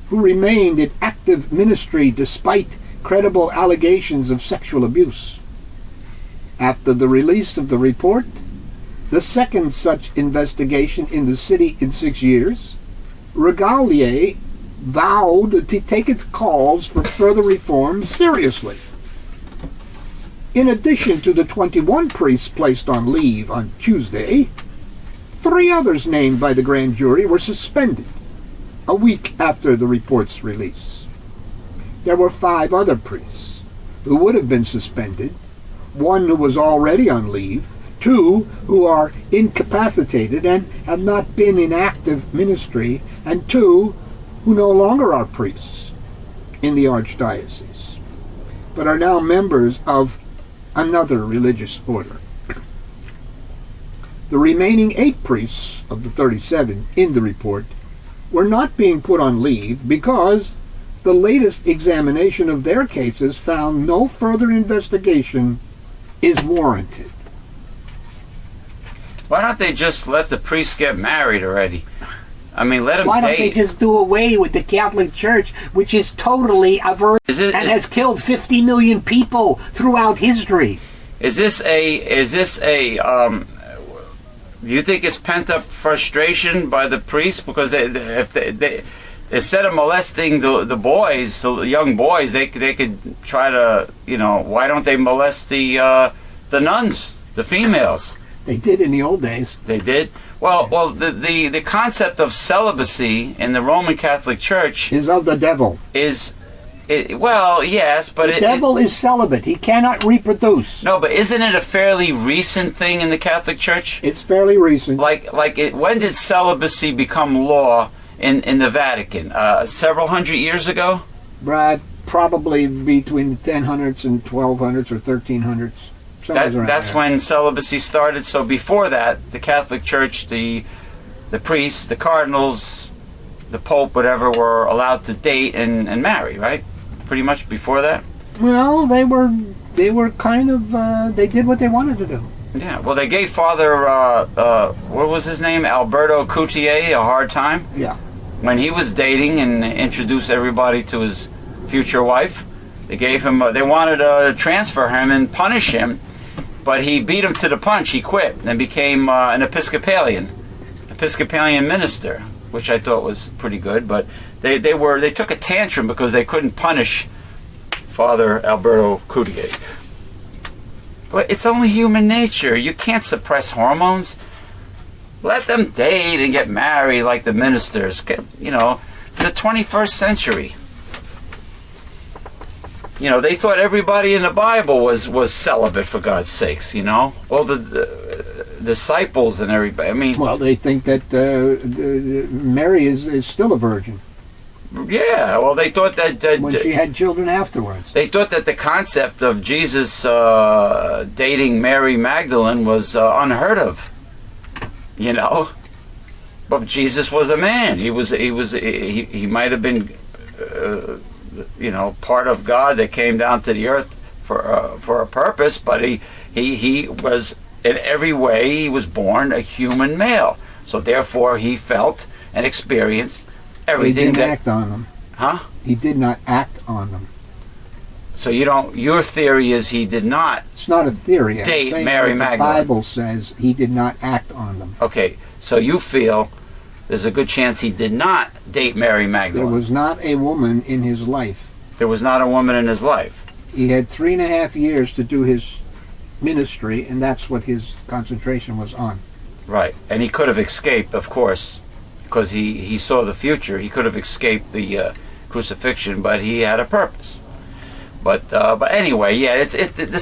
who remained in active ministry despite credible allegations of sexual abuse. After the release of the report, the second such investigation in the city in 6 years, Regalier vowed to take its calls for further reform seriously. In addition to the 21 priests placed on leave on Tuesday, 3 others named by the grand jury were suspended a week after the report's release. There were 5 other priests who would have been suspended, 1 who was already on leave, 2 who are incapacitated and have not been in active ministry, and 2 who no longer are priests in the archdiocese, but are now members of another religious order. The remaining 8 priests of the 37 in the report were not being put on leave because the latest examination of their cases found no further investigation is warranted. Why don't they just let the priests get married already? I mean, let them Why don't date. they just do away with the Catholic Church, which is totally averse and has killed 50 million people throughout history? Is this a do you think it's pent up frustration by the priests because if they instead of molesting the boys, the young boys, they could try to, why don't they molest the nuns, the females? They did in the old days. They did. Well, the concept of celibacy in the Roman Catholic Church is of the devil. Yes, but the devil is celibate. He cannot reproduce. No, but isn't it a fairly recent thing in the Catholic Church? It's fairly recent. When did celibacy become law in the Vatican? Several hundred years ago? Brad, probably between the 1000s and 1200s or 1300s. That's when celibacy started. So before that, the Catholic Church, the priests, the cardinals, the Pope, whatever, were allowed to date and marry, right? Pretty much before that? Well, they were kind of, they did what they wanted to do. Yeah, well, they gave Father, what was his name? Alberto Coutier a hard time. Yeah. When he was dating and introduced everybody to his future wife, they gave him, they wanted to transfer him and punish him, but he beat him to the punch. He quit and became an Episcopalian minister, which I thought was pretty good. But they took a tantrum because they couldn't punish Father Alberto Coutier. But it's only human nature. You can't suppress hormones. Let them date and get married like the ministers. It's the 21st century. They thought everybody in the Bible was celibate, for God's sakes, all the disciples and everybody. I mean, well, they think that Mary is still a virgin. Yeah, well, they thought that when she had children afterwards. They thought that the concept of Jesus dating Mary Magdalene was unheard of. But Jesus was a man. He might have been part of God that came down to the earth for a purpose, but he was, in every way, he was born a human male. So therefore he felt and experienced everything. He didn't act on them. Huh? He did not act on them. So your theory is he did not. It's not a theory. Date Mary Magdalene. The Bible says he did not act on them. Okay, so you feel there's a good chance he did not date Mary Magdalene. There was not a woman in his life. There was not a woman in his life. He had 3.5 years to do his ministry, and that's what his concentration was on. Right, and he could have escaped, of course, because he saw the future. He could have escaped the crucifixion, but he had a purpose. But anyway, yeah, the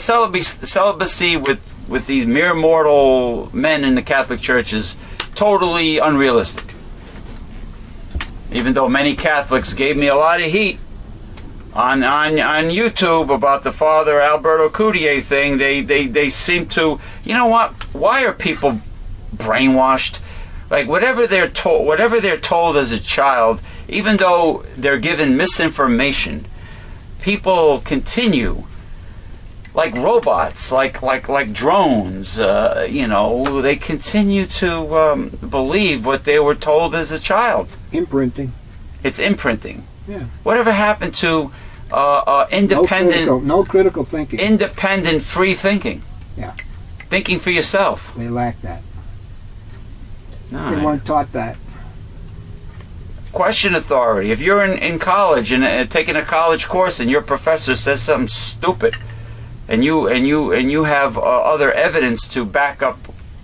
celibacy with these mere mortal men in the Catholic Church is totally unrealistic. Even though many Catholics gave me a lot of heat on YouTube about the Father Alberto Coutier thing, they seem to, you know what? Why are people brainwashed? Like whatever they're told as a child, even though they're given misinformation, people continue like robots, like drones. They continue to believe what they were told as a child. Imprinting. It's imprinting. Yeah. Whatever happened to independent, no critical thinking, independent, free thinking? Yeah. Thinking for yourself. They lack that. No, They weren't taught that. question authority. If you're in college and taking a college course and your professor says something stupid, and you have other evidence to back up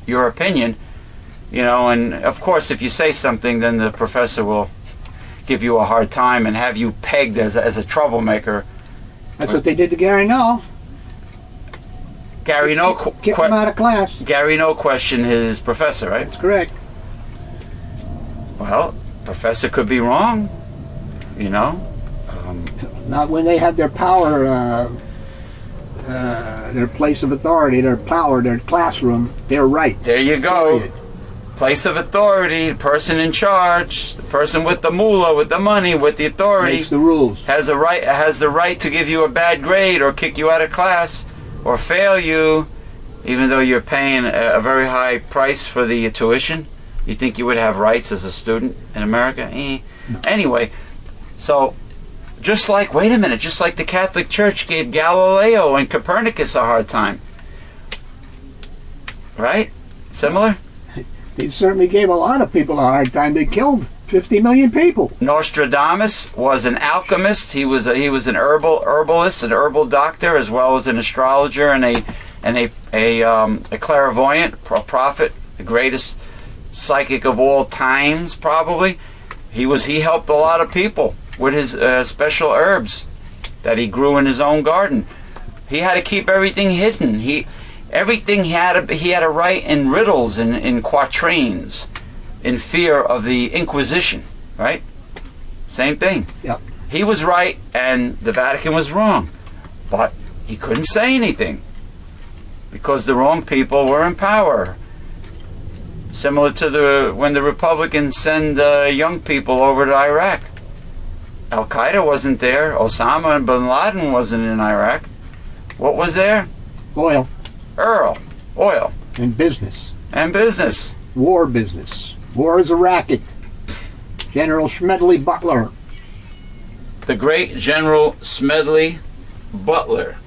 your opinion, and of course if you say something, then the professor will give you a hard time and have you pegged as a troublemaker. That's what they did to Gary Null. Gary No Kick him out of class. Gary No questioned his professor, right? That's correct. Well, professor could be wrong, Not when they have their power, their place of authority, their power, their classroom. They're right. There you go. Period. Place of authority, the person in charge, the person with the moolah, with the money, with the authority, Makes the rules. has the right to give you a bad grade or kick you out of class or fail you, even though you're paying a very high price for the tuition. You think you would have rights as a student in America? No. Anyway, so just like the Catholic Church gave Galileo and Copernicus a hard time, right? Similar? They certainly gave a lot of people a hard time. They killed 50 million people. Nostradamus was an alchemist. He was an herbalist, an herbal doctor, as well as an astrologer and a clairvoyant, a prophet, the greatest psychic of all times, probably. He helped a lot of people with his special herbs that he grew in his own garden. He had to keep everything hidden. He had to write in riddles and in quatrains, in fear of the Inquisition, right? Same thing. Yep. He was right and the Vatican was wrong, but he couldn't say anything because the wrong people were in power. Similar to when the Republicans send young people over to Iraq. Al Qaeda wasn't there. Osama and Bin Laden wasn't in Iraq. What was there? Oil. Oil. And business. And business. War business. War is a racket. General Smedley Butler. The great General Smedley Butler.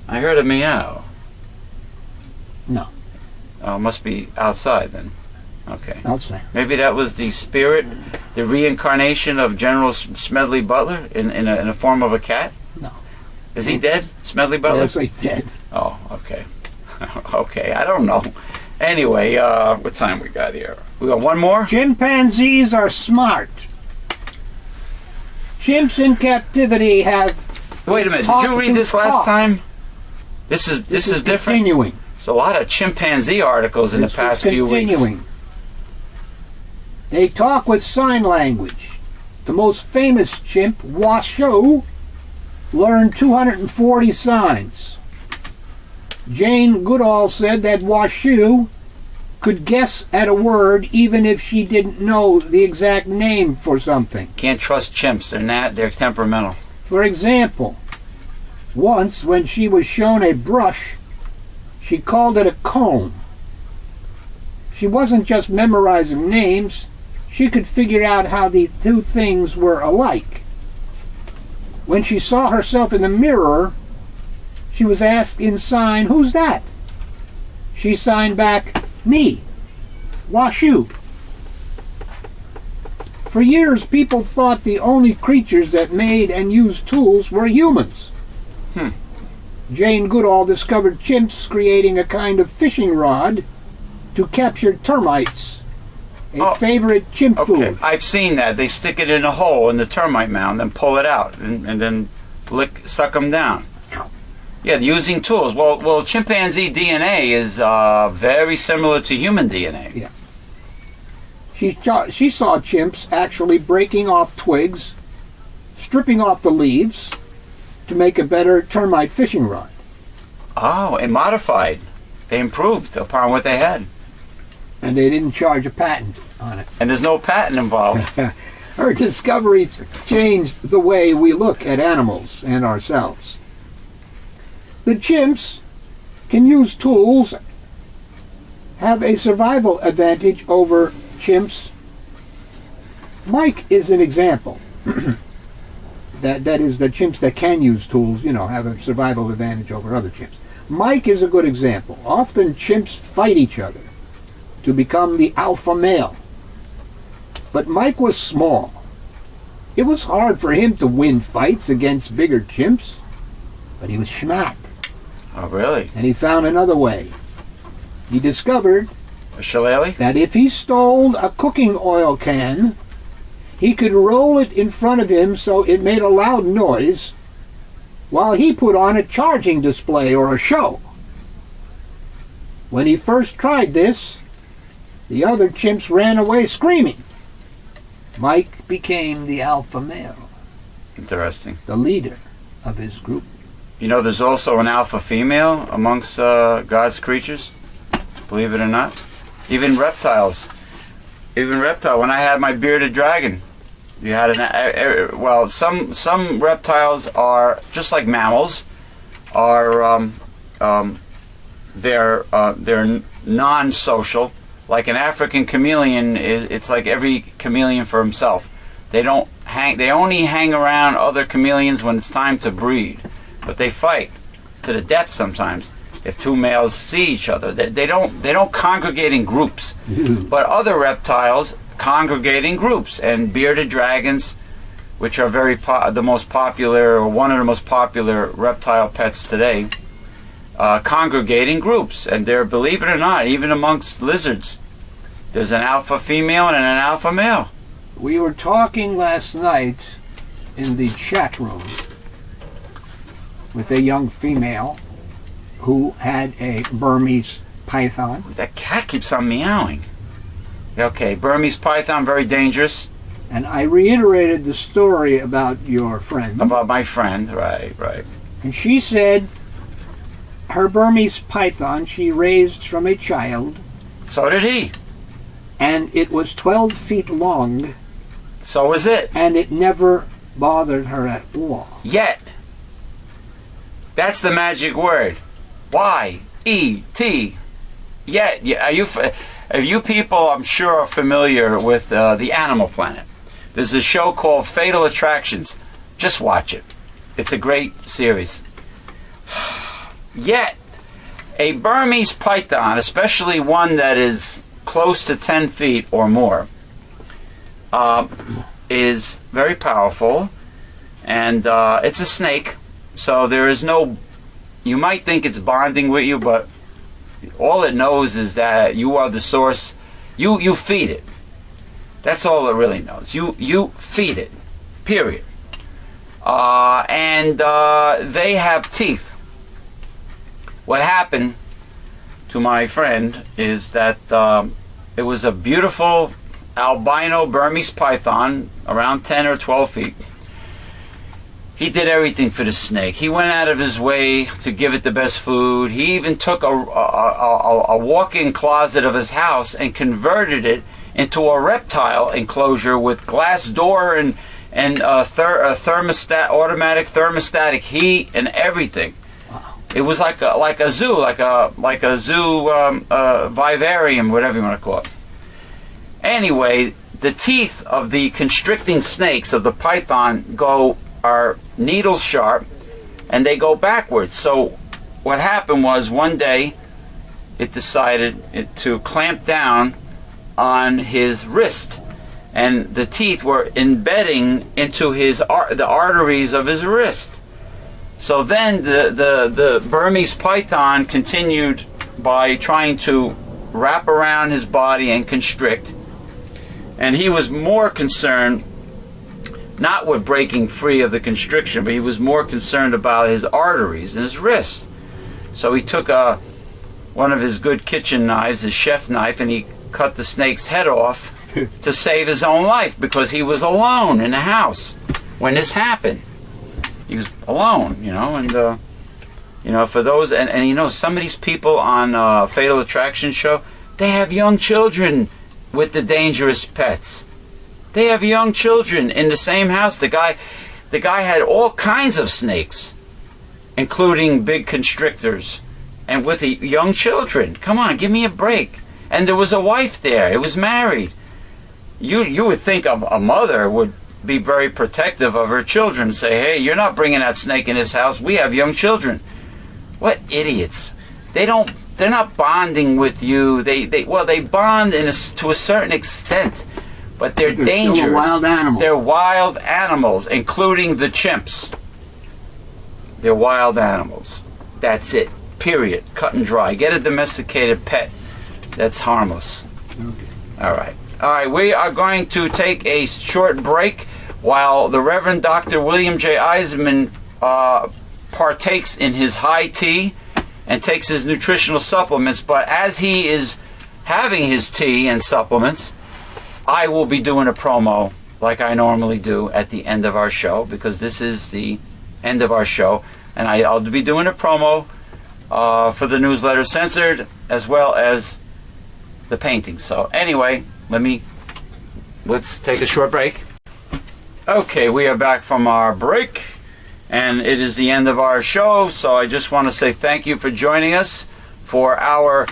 I heard a meow. No. Oh, it must be outside then. Okay. Outside. Maybe that was the spirit, the reincarnation of General Smedley Butler in a form of a cat? No. Is he dead, Smedley Butler? Yes, he's dead. Oh, okay. Okay, I don't know. Anyway, what time we got here? We got one more? Chimpanzees are smart. Chimps in captivity have... Wait a minute, did you read this last time? This is different. Continuing. There's a lot of chimpanzee articles in the past few weeks. They talk with sign language. The most famous chimp, Washoe, learned 240 signs. Jane Goodall said that Washoe could guess at a word even if she didn't know the exact name for something. Can't trust chimps. They're temperamental. For example, once when she was shown a brush, she called it a comb. She wasn't just memorizing names. She could figure out how the two things were alike. When she saw herself in the mirror, she was asked in sign, "Who's that?" She signed back, "Me, Washoe." For years, people thought the only creatures that made and used tools were humans. Jane Goodall discovered chimps creating a kind of fishing rod to capture termites, a favorite chimp food. I've seen that. They stick it in a hole in the termite mound and pull it out and then suck them down. Yeah, using tools. Well, chimpanzee DNA is very similar to human DNA. Yeah. She saw chimps actually breaking off twigs, stripping off the leaves to make a better termite fishing rod. Oh, and modified. They improved upon what they had. And they didn't charge a patent on it. And there's no patent involved. Her discovery changed the way we look at animals and ourselves. The chimps can use tools, have a survival advantage over chimps. Mike is an example. That is, the chimps that can use tools, have a survival advantage over other chimps. Mike is a good example. Often chimps fight each other. to become the alpha male. But Mike was small. It was hard for him to win fights against bigger chimps, but he was schmacked. Oh, really? And he found another way. He discovered A shillelagh? that if he stole a cooking oil can, he could roll it in front of him so it made a loud noise while he put on a charging display or a show. When he first tried this, the other chimps ran away screaming. Mike became the alpha male, Interesting. the leader of his group. You know, there's also an alpha female amongst God's creatures. Believe it or not. Even reptiles. When I had my bearded dragon, you had some reptiles are just like mammals. They're non-social. Like an African chameleon, it's like every chameleon for himself. They only hang around other chameleons when it's time to breed. But they fight to the death sometimes if two males see each other. They don't congregate in groups. But other reptiles congregate in groups, and bearded dragons, which are the most popular, or one of the most popular reptile pets today, congregate in groups. And they're, believe it or not, even amongst lizards, there's an alpha female and an alpha male. We were talking last night in the chat room with a young female who had a Burmese python. That cat keeps on meowing. Okay, Burmese python, very dangerous. And I reiterated the story about your friend. About my friend, right. And she said her Burmese python she raised from a child. So did he. And it was 12 feet long. So was it. And it never bothered her at all. Yet. That's the magic word. Y-E-T. Yet. You people, I'm sure, are familiar with the Animal Planet. There's a show called Fatal Attractions. Just watch it. It's a great series. Yet, a Burmese python, especially one that is close to 10 feet or more, is very powerful, and it's a snake, so there is no, you might think it's bonding with you, but all it knows is that you are the source. You feed it. That's all it really knows. You feed it, period. And they have teeth. What happened to my friend is that it was a beautiful albino Burmese python, around 10 or 12 feet. He did everything for the snake. He went out of his way to give it the best food. He even took a walk-in closet of his house and converted it into a reptile enclosure with glass door and a thermostat, automatic thermostatic heat and everything. It was like a zoo, like a zoo vivarium, whatever you want to call it. Anyway, the teeth of the constricting snakes of the python are needle sharp, and they go backwards. So what happened was, one day it decided to clamp down on his wrist, and the teeth were embedding into the arteries of his wrist. So then the Burmese python continued by trying to wrap around his body and constrict, and he was more concerned not with breaking free of the constriction, but he was more concerned about his arteries and his wrists. So he took one of his good kitchen knives, his chef knife, and he cut the snake's head off to save his own life, because he was alone in the house when this happened. He was alone, and for those, and some of these people on Fatal Attraction show, they have young children with the dangerous pets. They have young children in the same house. The guy had all kinds of snakes, including big constrictors, and with young children. Come on, give me a break. And there was a wife there. It was married. You would think a mother would be very protective of her children. Say, hey, you're not bringing that snake in this house. We have young children. What idiots. They don't they're not bonding with you. They bond to a certain extent, but they're dangerous. Still a wild animal. They're wild animals, including the chimps. They're wild animals. That's it. Period. Cut and dry. Get a domesticated pet. That's harmless. Okay. All right. All right. We are going to take a short break while the Reverend Dr. William J. Eisenman partakes in his high tea and takes his nutritional supplements. But as he is having his tea and supplements, I will be doing a promo like I normally do at the end of our show, because this is the end of our show. And I'll be doing a promo for the newsletter Censored, as well as the paintings. So anyway, let's take a short break. Okay, we are back from our break, and it is the end of our show. So I just want to say thank you for joining us for our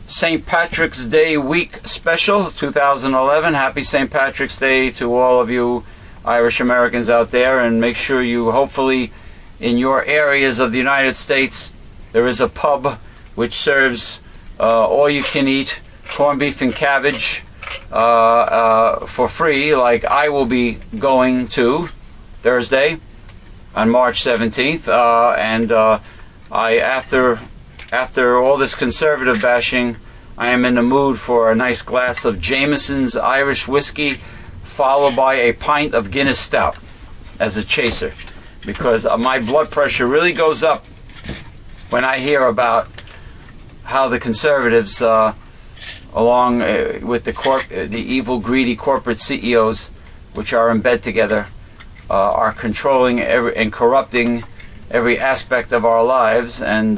St. Patrick's Day week special 2011. Happy St. Patrick's Day to all of you Irish Americans out there, and make sure you, hopefully in your areas of the United States, there is a pub which serves all you can eat corned beef and cabbage for free, like I will be going to Thursday on March 17th. After all this conservative bashing, I am in the mood for a nice glass of Jameson's Irish whiskey, followed by a pint of Guinness Stout as a chaser, because my blood pressure really goes up when I hear about how the conservatives, along with the evil, greedy corporate CEOs, which are in bed together, are controlling and corrupting every aspect of our lives. And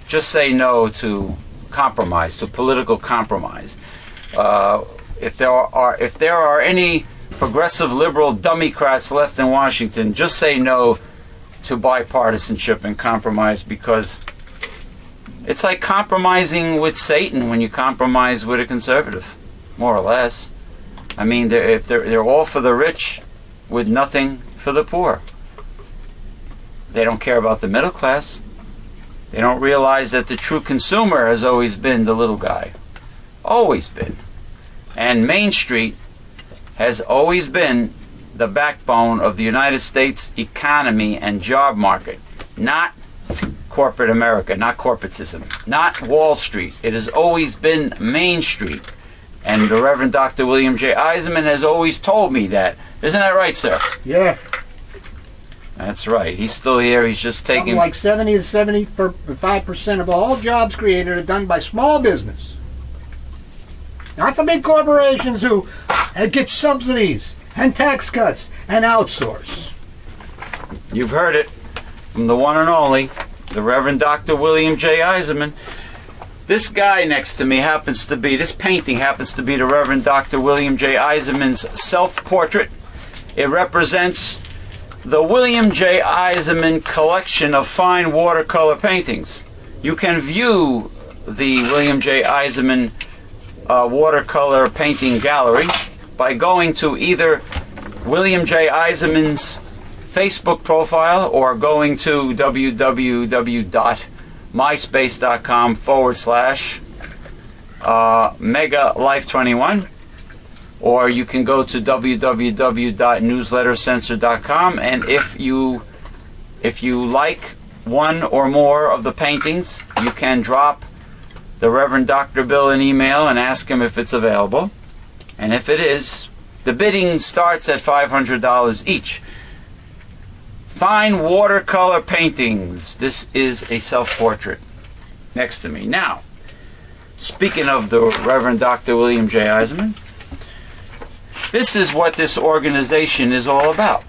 just say no to compromise, to political compromise. If there are any progressive liberal dummycrats left in Washington, just say no to bipartisanship and compromise, because it's like compromising with Satan when you compromise with a conservative, more or less. I mean, they're all for the rich with nothing for the poor. They don't care about the middle class. They don't realize that the true consumer has always been the little guy. Always been. And Main Street has always been the backbone of the United States economy and job market. Not corporate America, not corporatism, not Wall Street. It has always been Main Street. And the Reverend Dr. William J. Eisenman has always told me that. Isn't that right, sir? Yeah. That's right. He's still here. He's just taking... Something like 70 to 75% of all jobs created are done by small business. Not the big corporations who get subsidies and tax cuts and outsource. You've heard it from the one and only, the Reverend Dr. William J. Eisenman. This guy next to me this painting happens to be the Reverend Dr. William J. Eisenman's self-portrait. It represents the William J. Eisenman collection of fine watercolor paintings. You can view the William J. Eisenman watercolor painting gallery by going to either William J. Eisenman's Facebook profile or going to www.myspace.com/megalife21, or you can go to www.newslettercensor.com, and if you like one or more of the paintings, you can drop the Reverend Dr. Bill an email and ask him if it's available. And if it is, the bidding starts at $500 each. Fine watercolor paintings. This is a self-portrait next to me. Now, speaking of the Reverend Dr. William J. Eisenman, this is what this organization is all about.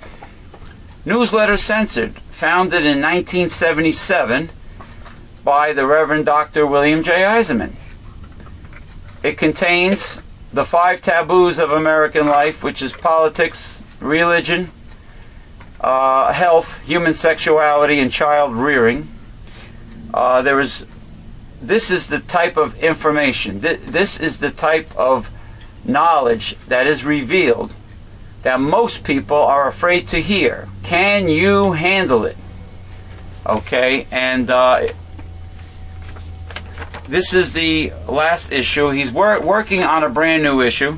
Newsletter Censored, founded in 1977 by the Reverend Dr. William J. Eisenman. It contains the 5 taboos of American life, which is politics, religion, health, human sexuality, and child rearing. This is the type of information, this is the type of knowledge that is revealed that most people are afraid to hear. Can you handle it? Okay, and this is the last issue. He's working on a brand new issue,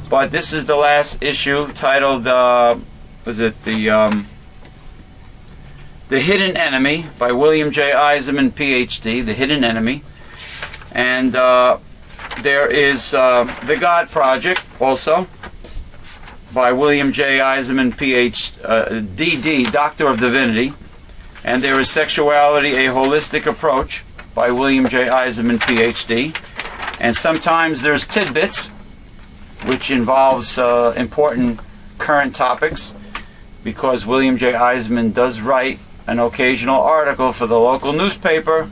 but this is the last issue titled, was it The Hidden Enemy by William J. Eisenman, PhD, The Hidden Enemy. And there is The God Project, also, by William J. Eisenman, DD, Doctor of Divinity. And there is Sexuality, A Holistic Approach, by William J. Eisenman, PhD. And sometimes there's Tidbits, which involves important current topics, because William J. Eisenman does write an occasional article for the local newspaper,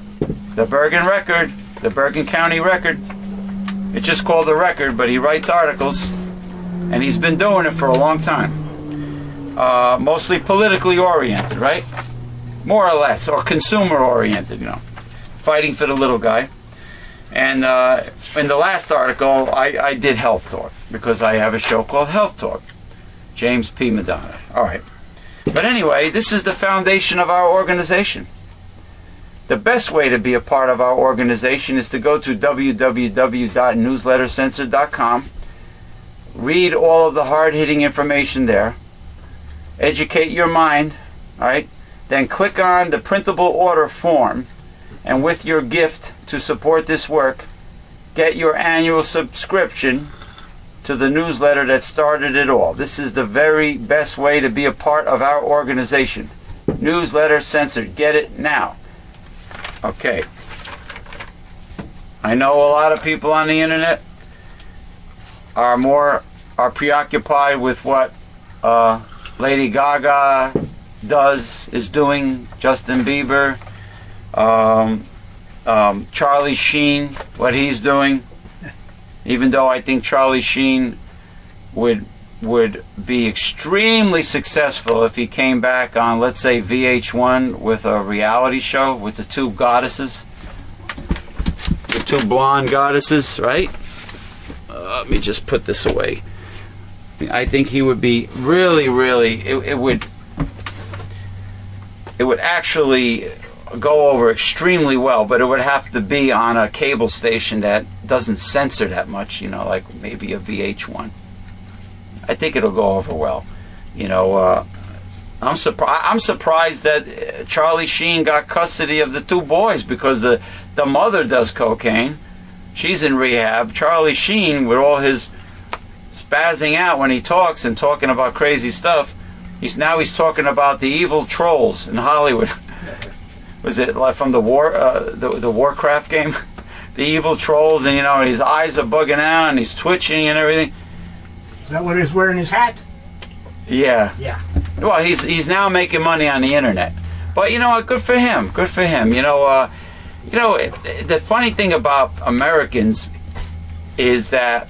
the Bergen Record, the Bergen County Record. It's just called the Record, but he writes articles, and he's been doing it for a long time. Mostly politically oriented, right? More or less, or consumer oriented, fighting for the little guy. And in the last article, I did Health Talk, because I have a show called Health Talk. James P. Madonna. All right. But anyway, this is the foundation of our organization. The best way to be a part of our organization is to go to www.newslettercensored.com, read all of the hard-hitting information there, educate your mind, all right? Then click on the printable order form, and with your gift to support this work, get your annual subscription to the newsletter that started it all. This is the very best way to be a part of our organization. Newsletter Censored. Get it now. Okay. I know a lot of people on the internet are preoccupied with what Lady Gaga is doing, Justin Bieber, Charlie Sheen, what he's doing. Even though I think Charlie Sheen would be extremely successful if he came back on, let's say, VH1 with a reality show with the two goddesses, the two blonde goddesses, right? Let me just put this away. I think he would be really, it would actually go over extremely well, but it would have to be on a cable station that doesn't censor that much, like maybe a VH1. I think it'll go over well. I'm surprised that Charlie Sheen got custody of the two boys, because the mother does cocaine. She's in rehab. Charlie Sheen, with all his spazzing out when he talks and talking about crazy stuff, he's talking about the evil trolls in Hollywood. Was it like from the Warcraft game? The evil trolls, and his eyes are bugging out and he's twitching and everything. Is that what he's wearing his hat? Yeah. Yeah. Well, he's now making money on the internet. But good for him. Good for him. The funny thing about Americans is that,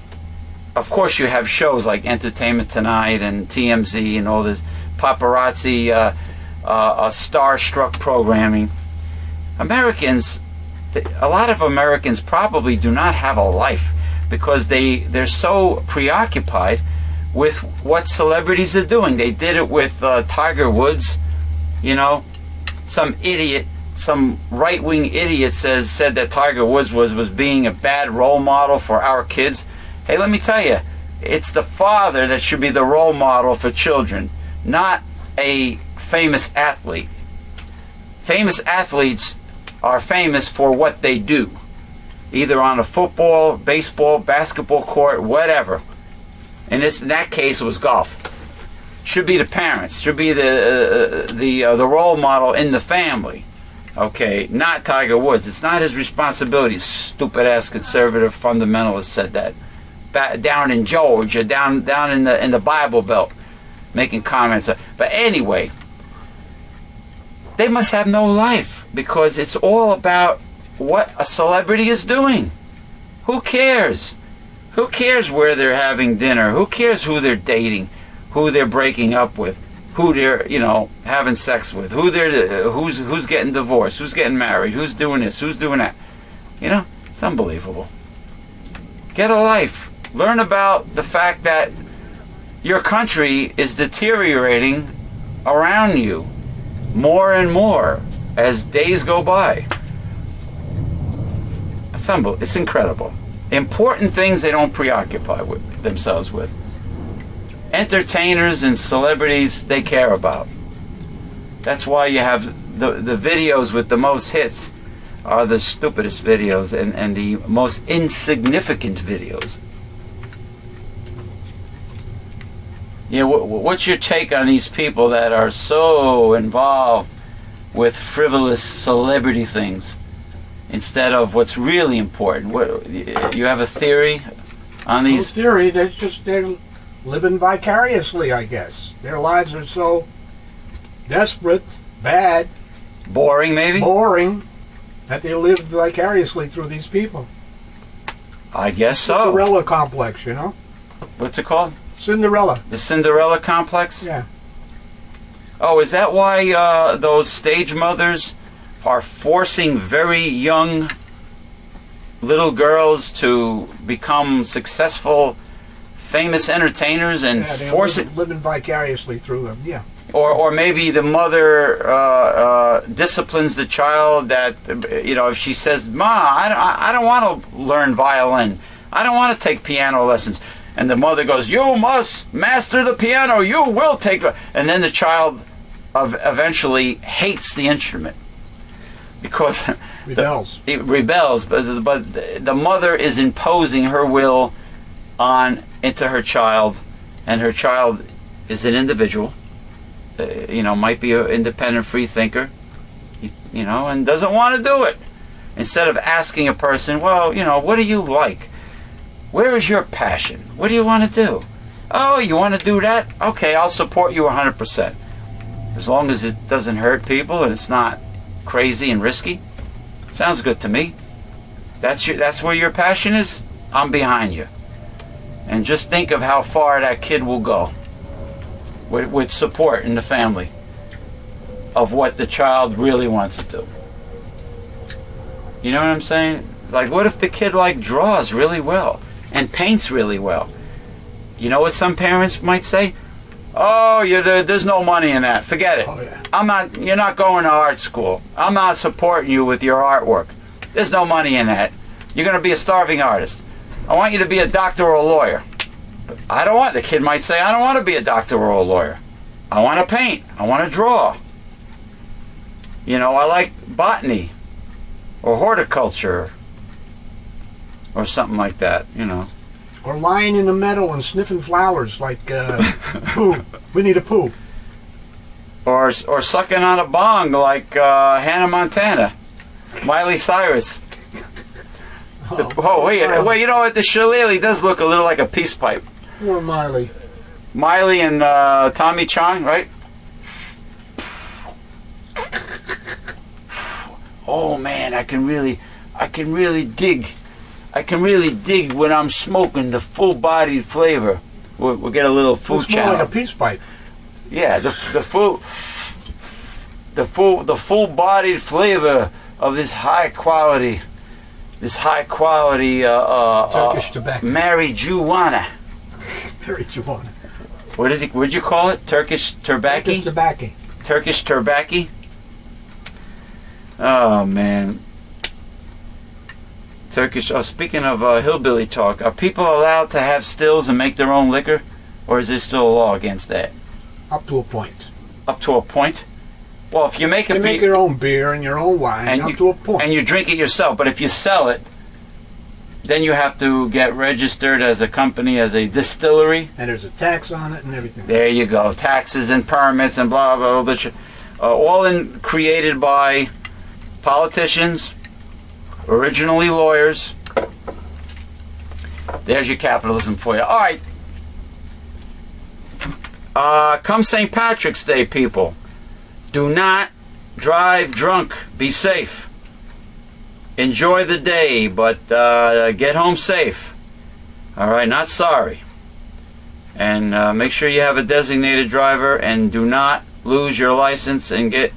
of course, you have shows like Entertainment Tonight and TMZ and all this paparazzi, starstruck programming. A lot of Americans probably do not have a life, because they're so preoccupied with what celebrities are doing. They did it with Tiger Woods. Some idiot, some right-wing idiot said that Tiger Woods was being a bad role model for our kids. Hey, let me tell you, it's the father that should be the role model for children, not a famous athlete. Famous athletes are famous for what they do, either on a football, baseball, basketball court, whatever. In that case, it was golf. Should be the parents. Should be the role model in the family. Okay, not Tiger Woods. It's not his responsibility. Stupid ass conservative fundamentalist said that. Down in Georgia, down in the Bible Belt, making comments. But anyway, they must have no life, because it's all about what a celebrity is doing. Who cares? Who cares where they're having dinner? Who cares who they're dating, who they're breaking up with, who they're having sex with, who's getting divorced, who's getting married, who's doing this, who's doing that. It's unbelievable. Get a life. Learn about the fact that your country is deteriorating around you more and more. as days go by. It's incredible. Important things they don't preoccupy with themselves with. Entertainers and celebrities they care about. That's why you have the videos with the most hits are the stupidest videos and the most insignificant videos. Yeah, what's your take on these people that are so involved with frivolous celebrity things instead of what's really important? What, you have a theory on No these? theory, they're living vicariously, I guess. Their lives are so desperate, bad, Boring, maybe? boring, that they live vicariously through these people. I guess so. Cinderella complex, you know? What's it called? Cinderella. The Cinderella complex? Yeah. Oh, is that why those stage mothers are forcing very young little girls to become successful, famous entertainers and Yeah, they're force it? living vicariously through them, yeah. Or maybe the mother disciplines the child that, if she says, Ma, I don't want to learn violin. I don't want to take piano lessons. And the mother goes, you must master the piano. You will take it. And then the child eventually hates the instrument. Because Rebels. it rebels, but the mother is imposing her will into her child, and her child is an individual. Might be an independent free thinker, and doesn't want to do it. Instead of asking a person, well, what do you like? Where is your passion? What do you want to do? Oh, you want to do that? Okay, I'll support you 100%. As long as it doesn't hurt people and it's not crazy and risky. Sounds good to me. That's where your passion is? I'm behind you. And just think of how far that kid will go with support in the family of what the child really wants to do. You know what I'm saying? Like, what if the kid draws really well and paints really well? You know what some parents might say? Oh, there's no money in that. Forget it. Oh, yeah. You're not going to art school. I'm not supporting you with your artwork. There's no money in that. You're going to be a starving artist. I want you to be a doctor or a lawyer. But the kid might say, I don't want to be a doctor or a lawyer. I want to paint. I want to draw. I like botany or horticulture or something like that, Or lying in the meadow and sniffing flowers like Pooh. Winnie the Pooh. Or sucking on a bong like Hannah Montana, Miley Cyrus. Wait, you know what? The shillelagh does look a little like a peace pipe. Poor Miley. Miley and Tommy Chong, right? Oh man, I can really dig when I'm smoking the full-bodied flavor. We'll get a little food Looks more channel. like a peace pipe. Yeah, the full-bodied flavor of this high quality Turkish tobacco. marijuana. Marijuana. What'd you call it? Turkish tobacco? Turkish tobacco. Turkish tobacco? Oh man. Turkish. Oh, speaking of hillbilly talk, are people allowed to have stills and make their own liquor, or is there still a law against that? Up to a point. Up to a point. Well, if you make You make your own beer and your own wine up to a point. and you drink it yourself, but if you sell it, then you have to get registered as a company, as a distillery. And there's a tax on it and everything. There you go. Taxes and permits and blah blah blah. All created by politicians, originally lawyers. There's your capitalism for you. All right. Come St. Patrick's Day, people. Do not drive drunk. Be safe. Enjoy the day, but get home safe. All right, not sorry. And make sure you have a designated driver, and do not lose your license and get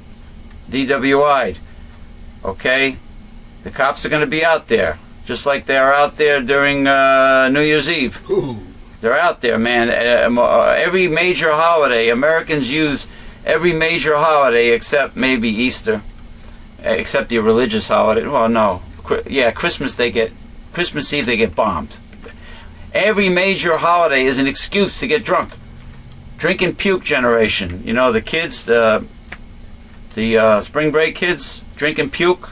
DWI'd. Okay? The cops are going to be out there, just like they are out there during New Year's Eve. Ooh. They're out there, man. Every major holiday, Americans use every major holiday except maybe Easter except the religious holiday. Well, no. Yeah, Christmas Eve they get bombed. Every major holiday is an excuse to get drunk. Drink and puke generation. You know, the kids, the spring break kids, drink and puke.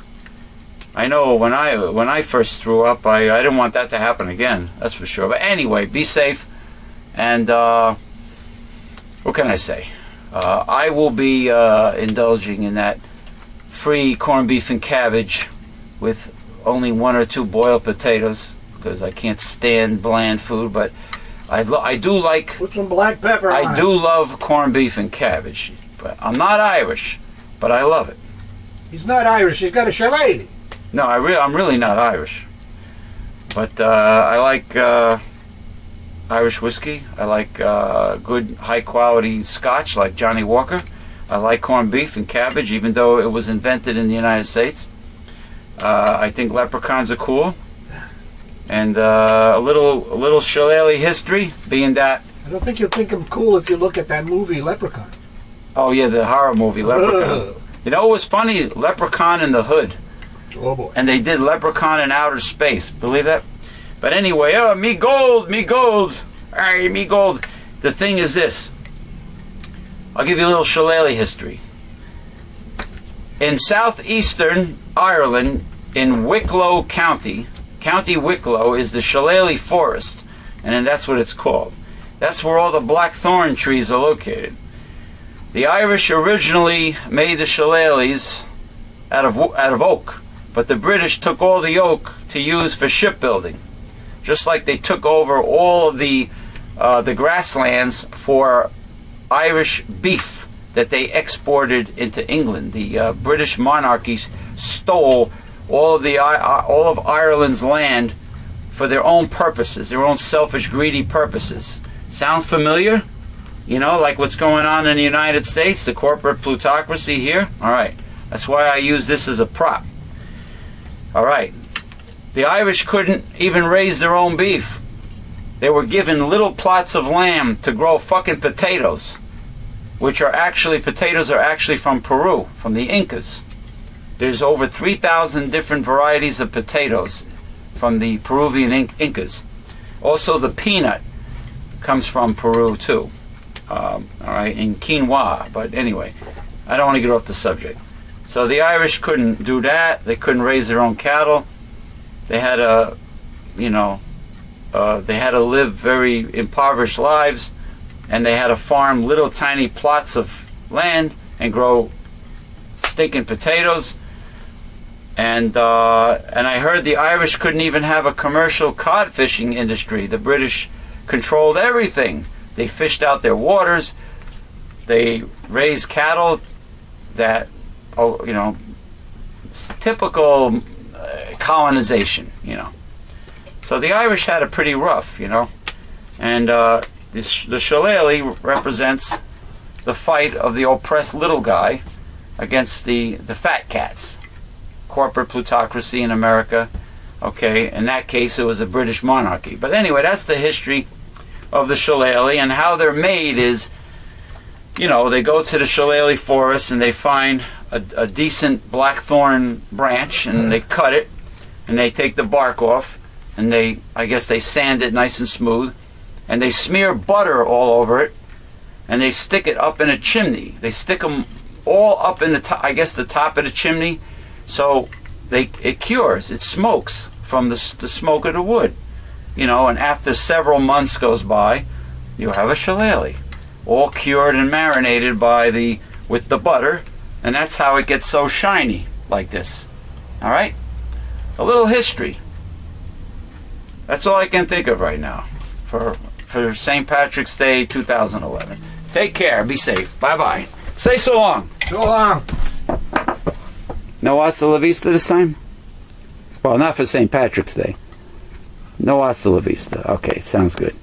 I know when I first threw up, I didn't want that to happen again. That's for sure. But anyway, be safe. And what can I say? I will be indulging in that free corned beef and cabbage with only 1 or 2 boiled potatoes, because I can't stand bland food. But I do like. Put some black pepper on I it. do love corned beef and cabbage. But I'm not Irish, but I love it. He's not Irish. He's got a shillelagh. No, I'm really not Irish. But I like Irish whiskey. I like good, high-quality Scotch like Johnny Walker. I like corned beef and cabbage, even though it was invented in the United States. I think leprechauns are cool. And a little shillelagh history, being that... I don't think you'll think him cool if you look at that movie Leprechaun. Oh, yeah, the horror movie, Leprechaun. You know what was funny? Leprechaun in the Hood. Oh boy. And they did Leprechaun in outer space. Believe that? But anyway, me gold. Hey, me gold. The thing is this. I'll give you a little shillelagh history. In southeastern Ireland, in Wicklow County, County Wicklow is the shillelagh forest, and then that's what it's called. That's where all the blackthorn trees are located. The Irish originally made the shillelaghs out of oak, but the British took all the oak to use for shipbuilding, just like they took over all of the grasslands for Irish beef that they exported into England. The British monarchy stole all of Ireland's land for their own purposes, their own selfish, greedy purposes. Sounds familiar? You know, like what's going on in the United States, the corporate plutocracy here? All right. That's why I use this as a prop. All right. The Irish couldn't even raise their own beef. They were given little plots of land to grow fucking potatoes, potatoes are actually from Peru, from the Incas. There's over 3,000 different varieties of potatoes from the Peruvian Incas. Also, the peanut comes from Peru too. All right, and quinoa. But anyway, I don't want to get off the subject. So the Irish couldn't do that. They couldn't raise their own cattle. They had to, they had to live very impoverished lives, and they had to farm little tiny plots of land and grow stinking potatoes. And I heard the Irish couldn't even have a commercial cod fishing industry. The British controlled everything. They fished out their waters. They raised cattle that, typical colonization, So the Irish had it pretty rough, And the shillelagh represents the fight of the oppressed little guy against the fat cats. Corporate plutocracy in America. Okay, in that case it was a British monarchy. But anyway, that's the history of the shillelagh, and how they're made is, they go to the shillelagh forest and they find a decent blackthorn branch, and they cut it, and they take the bark off, and they sand it nice and smooth, and they smear butter all over it, and they stick it up in a chimney. They stick them all up in the top of the chimney, so it cures, it smokes from the smoke of the wood. And after several months goes by, you have a shillelagh, all cured and marinated with the butter, and that's how it gets so shiny like this. All right? A little history. That's all I can think of right now for St. Patrick's Day 2011. Take care. Be safe. Bye-bye. Say so long. So long. No hasta la vista this time? Well, not for St. Patrick's Day. No hasta la vista. Okay, sounds good.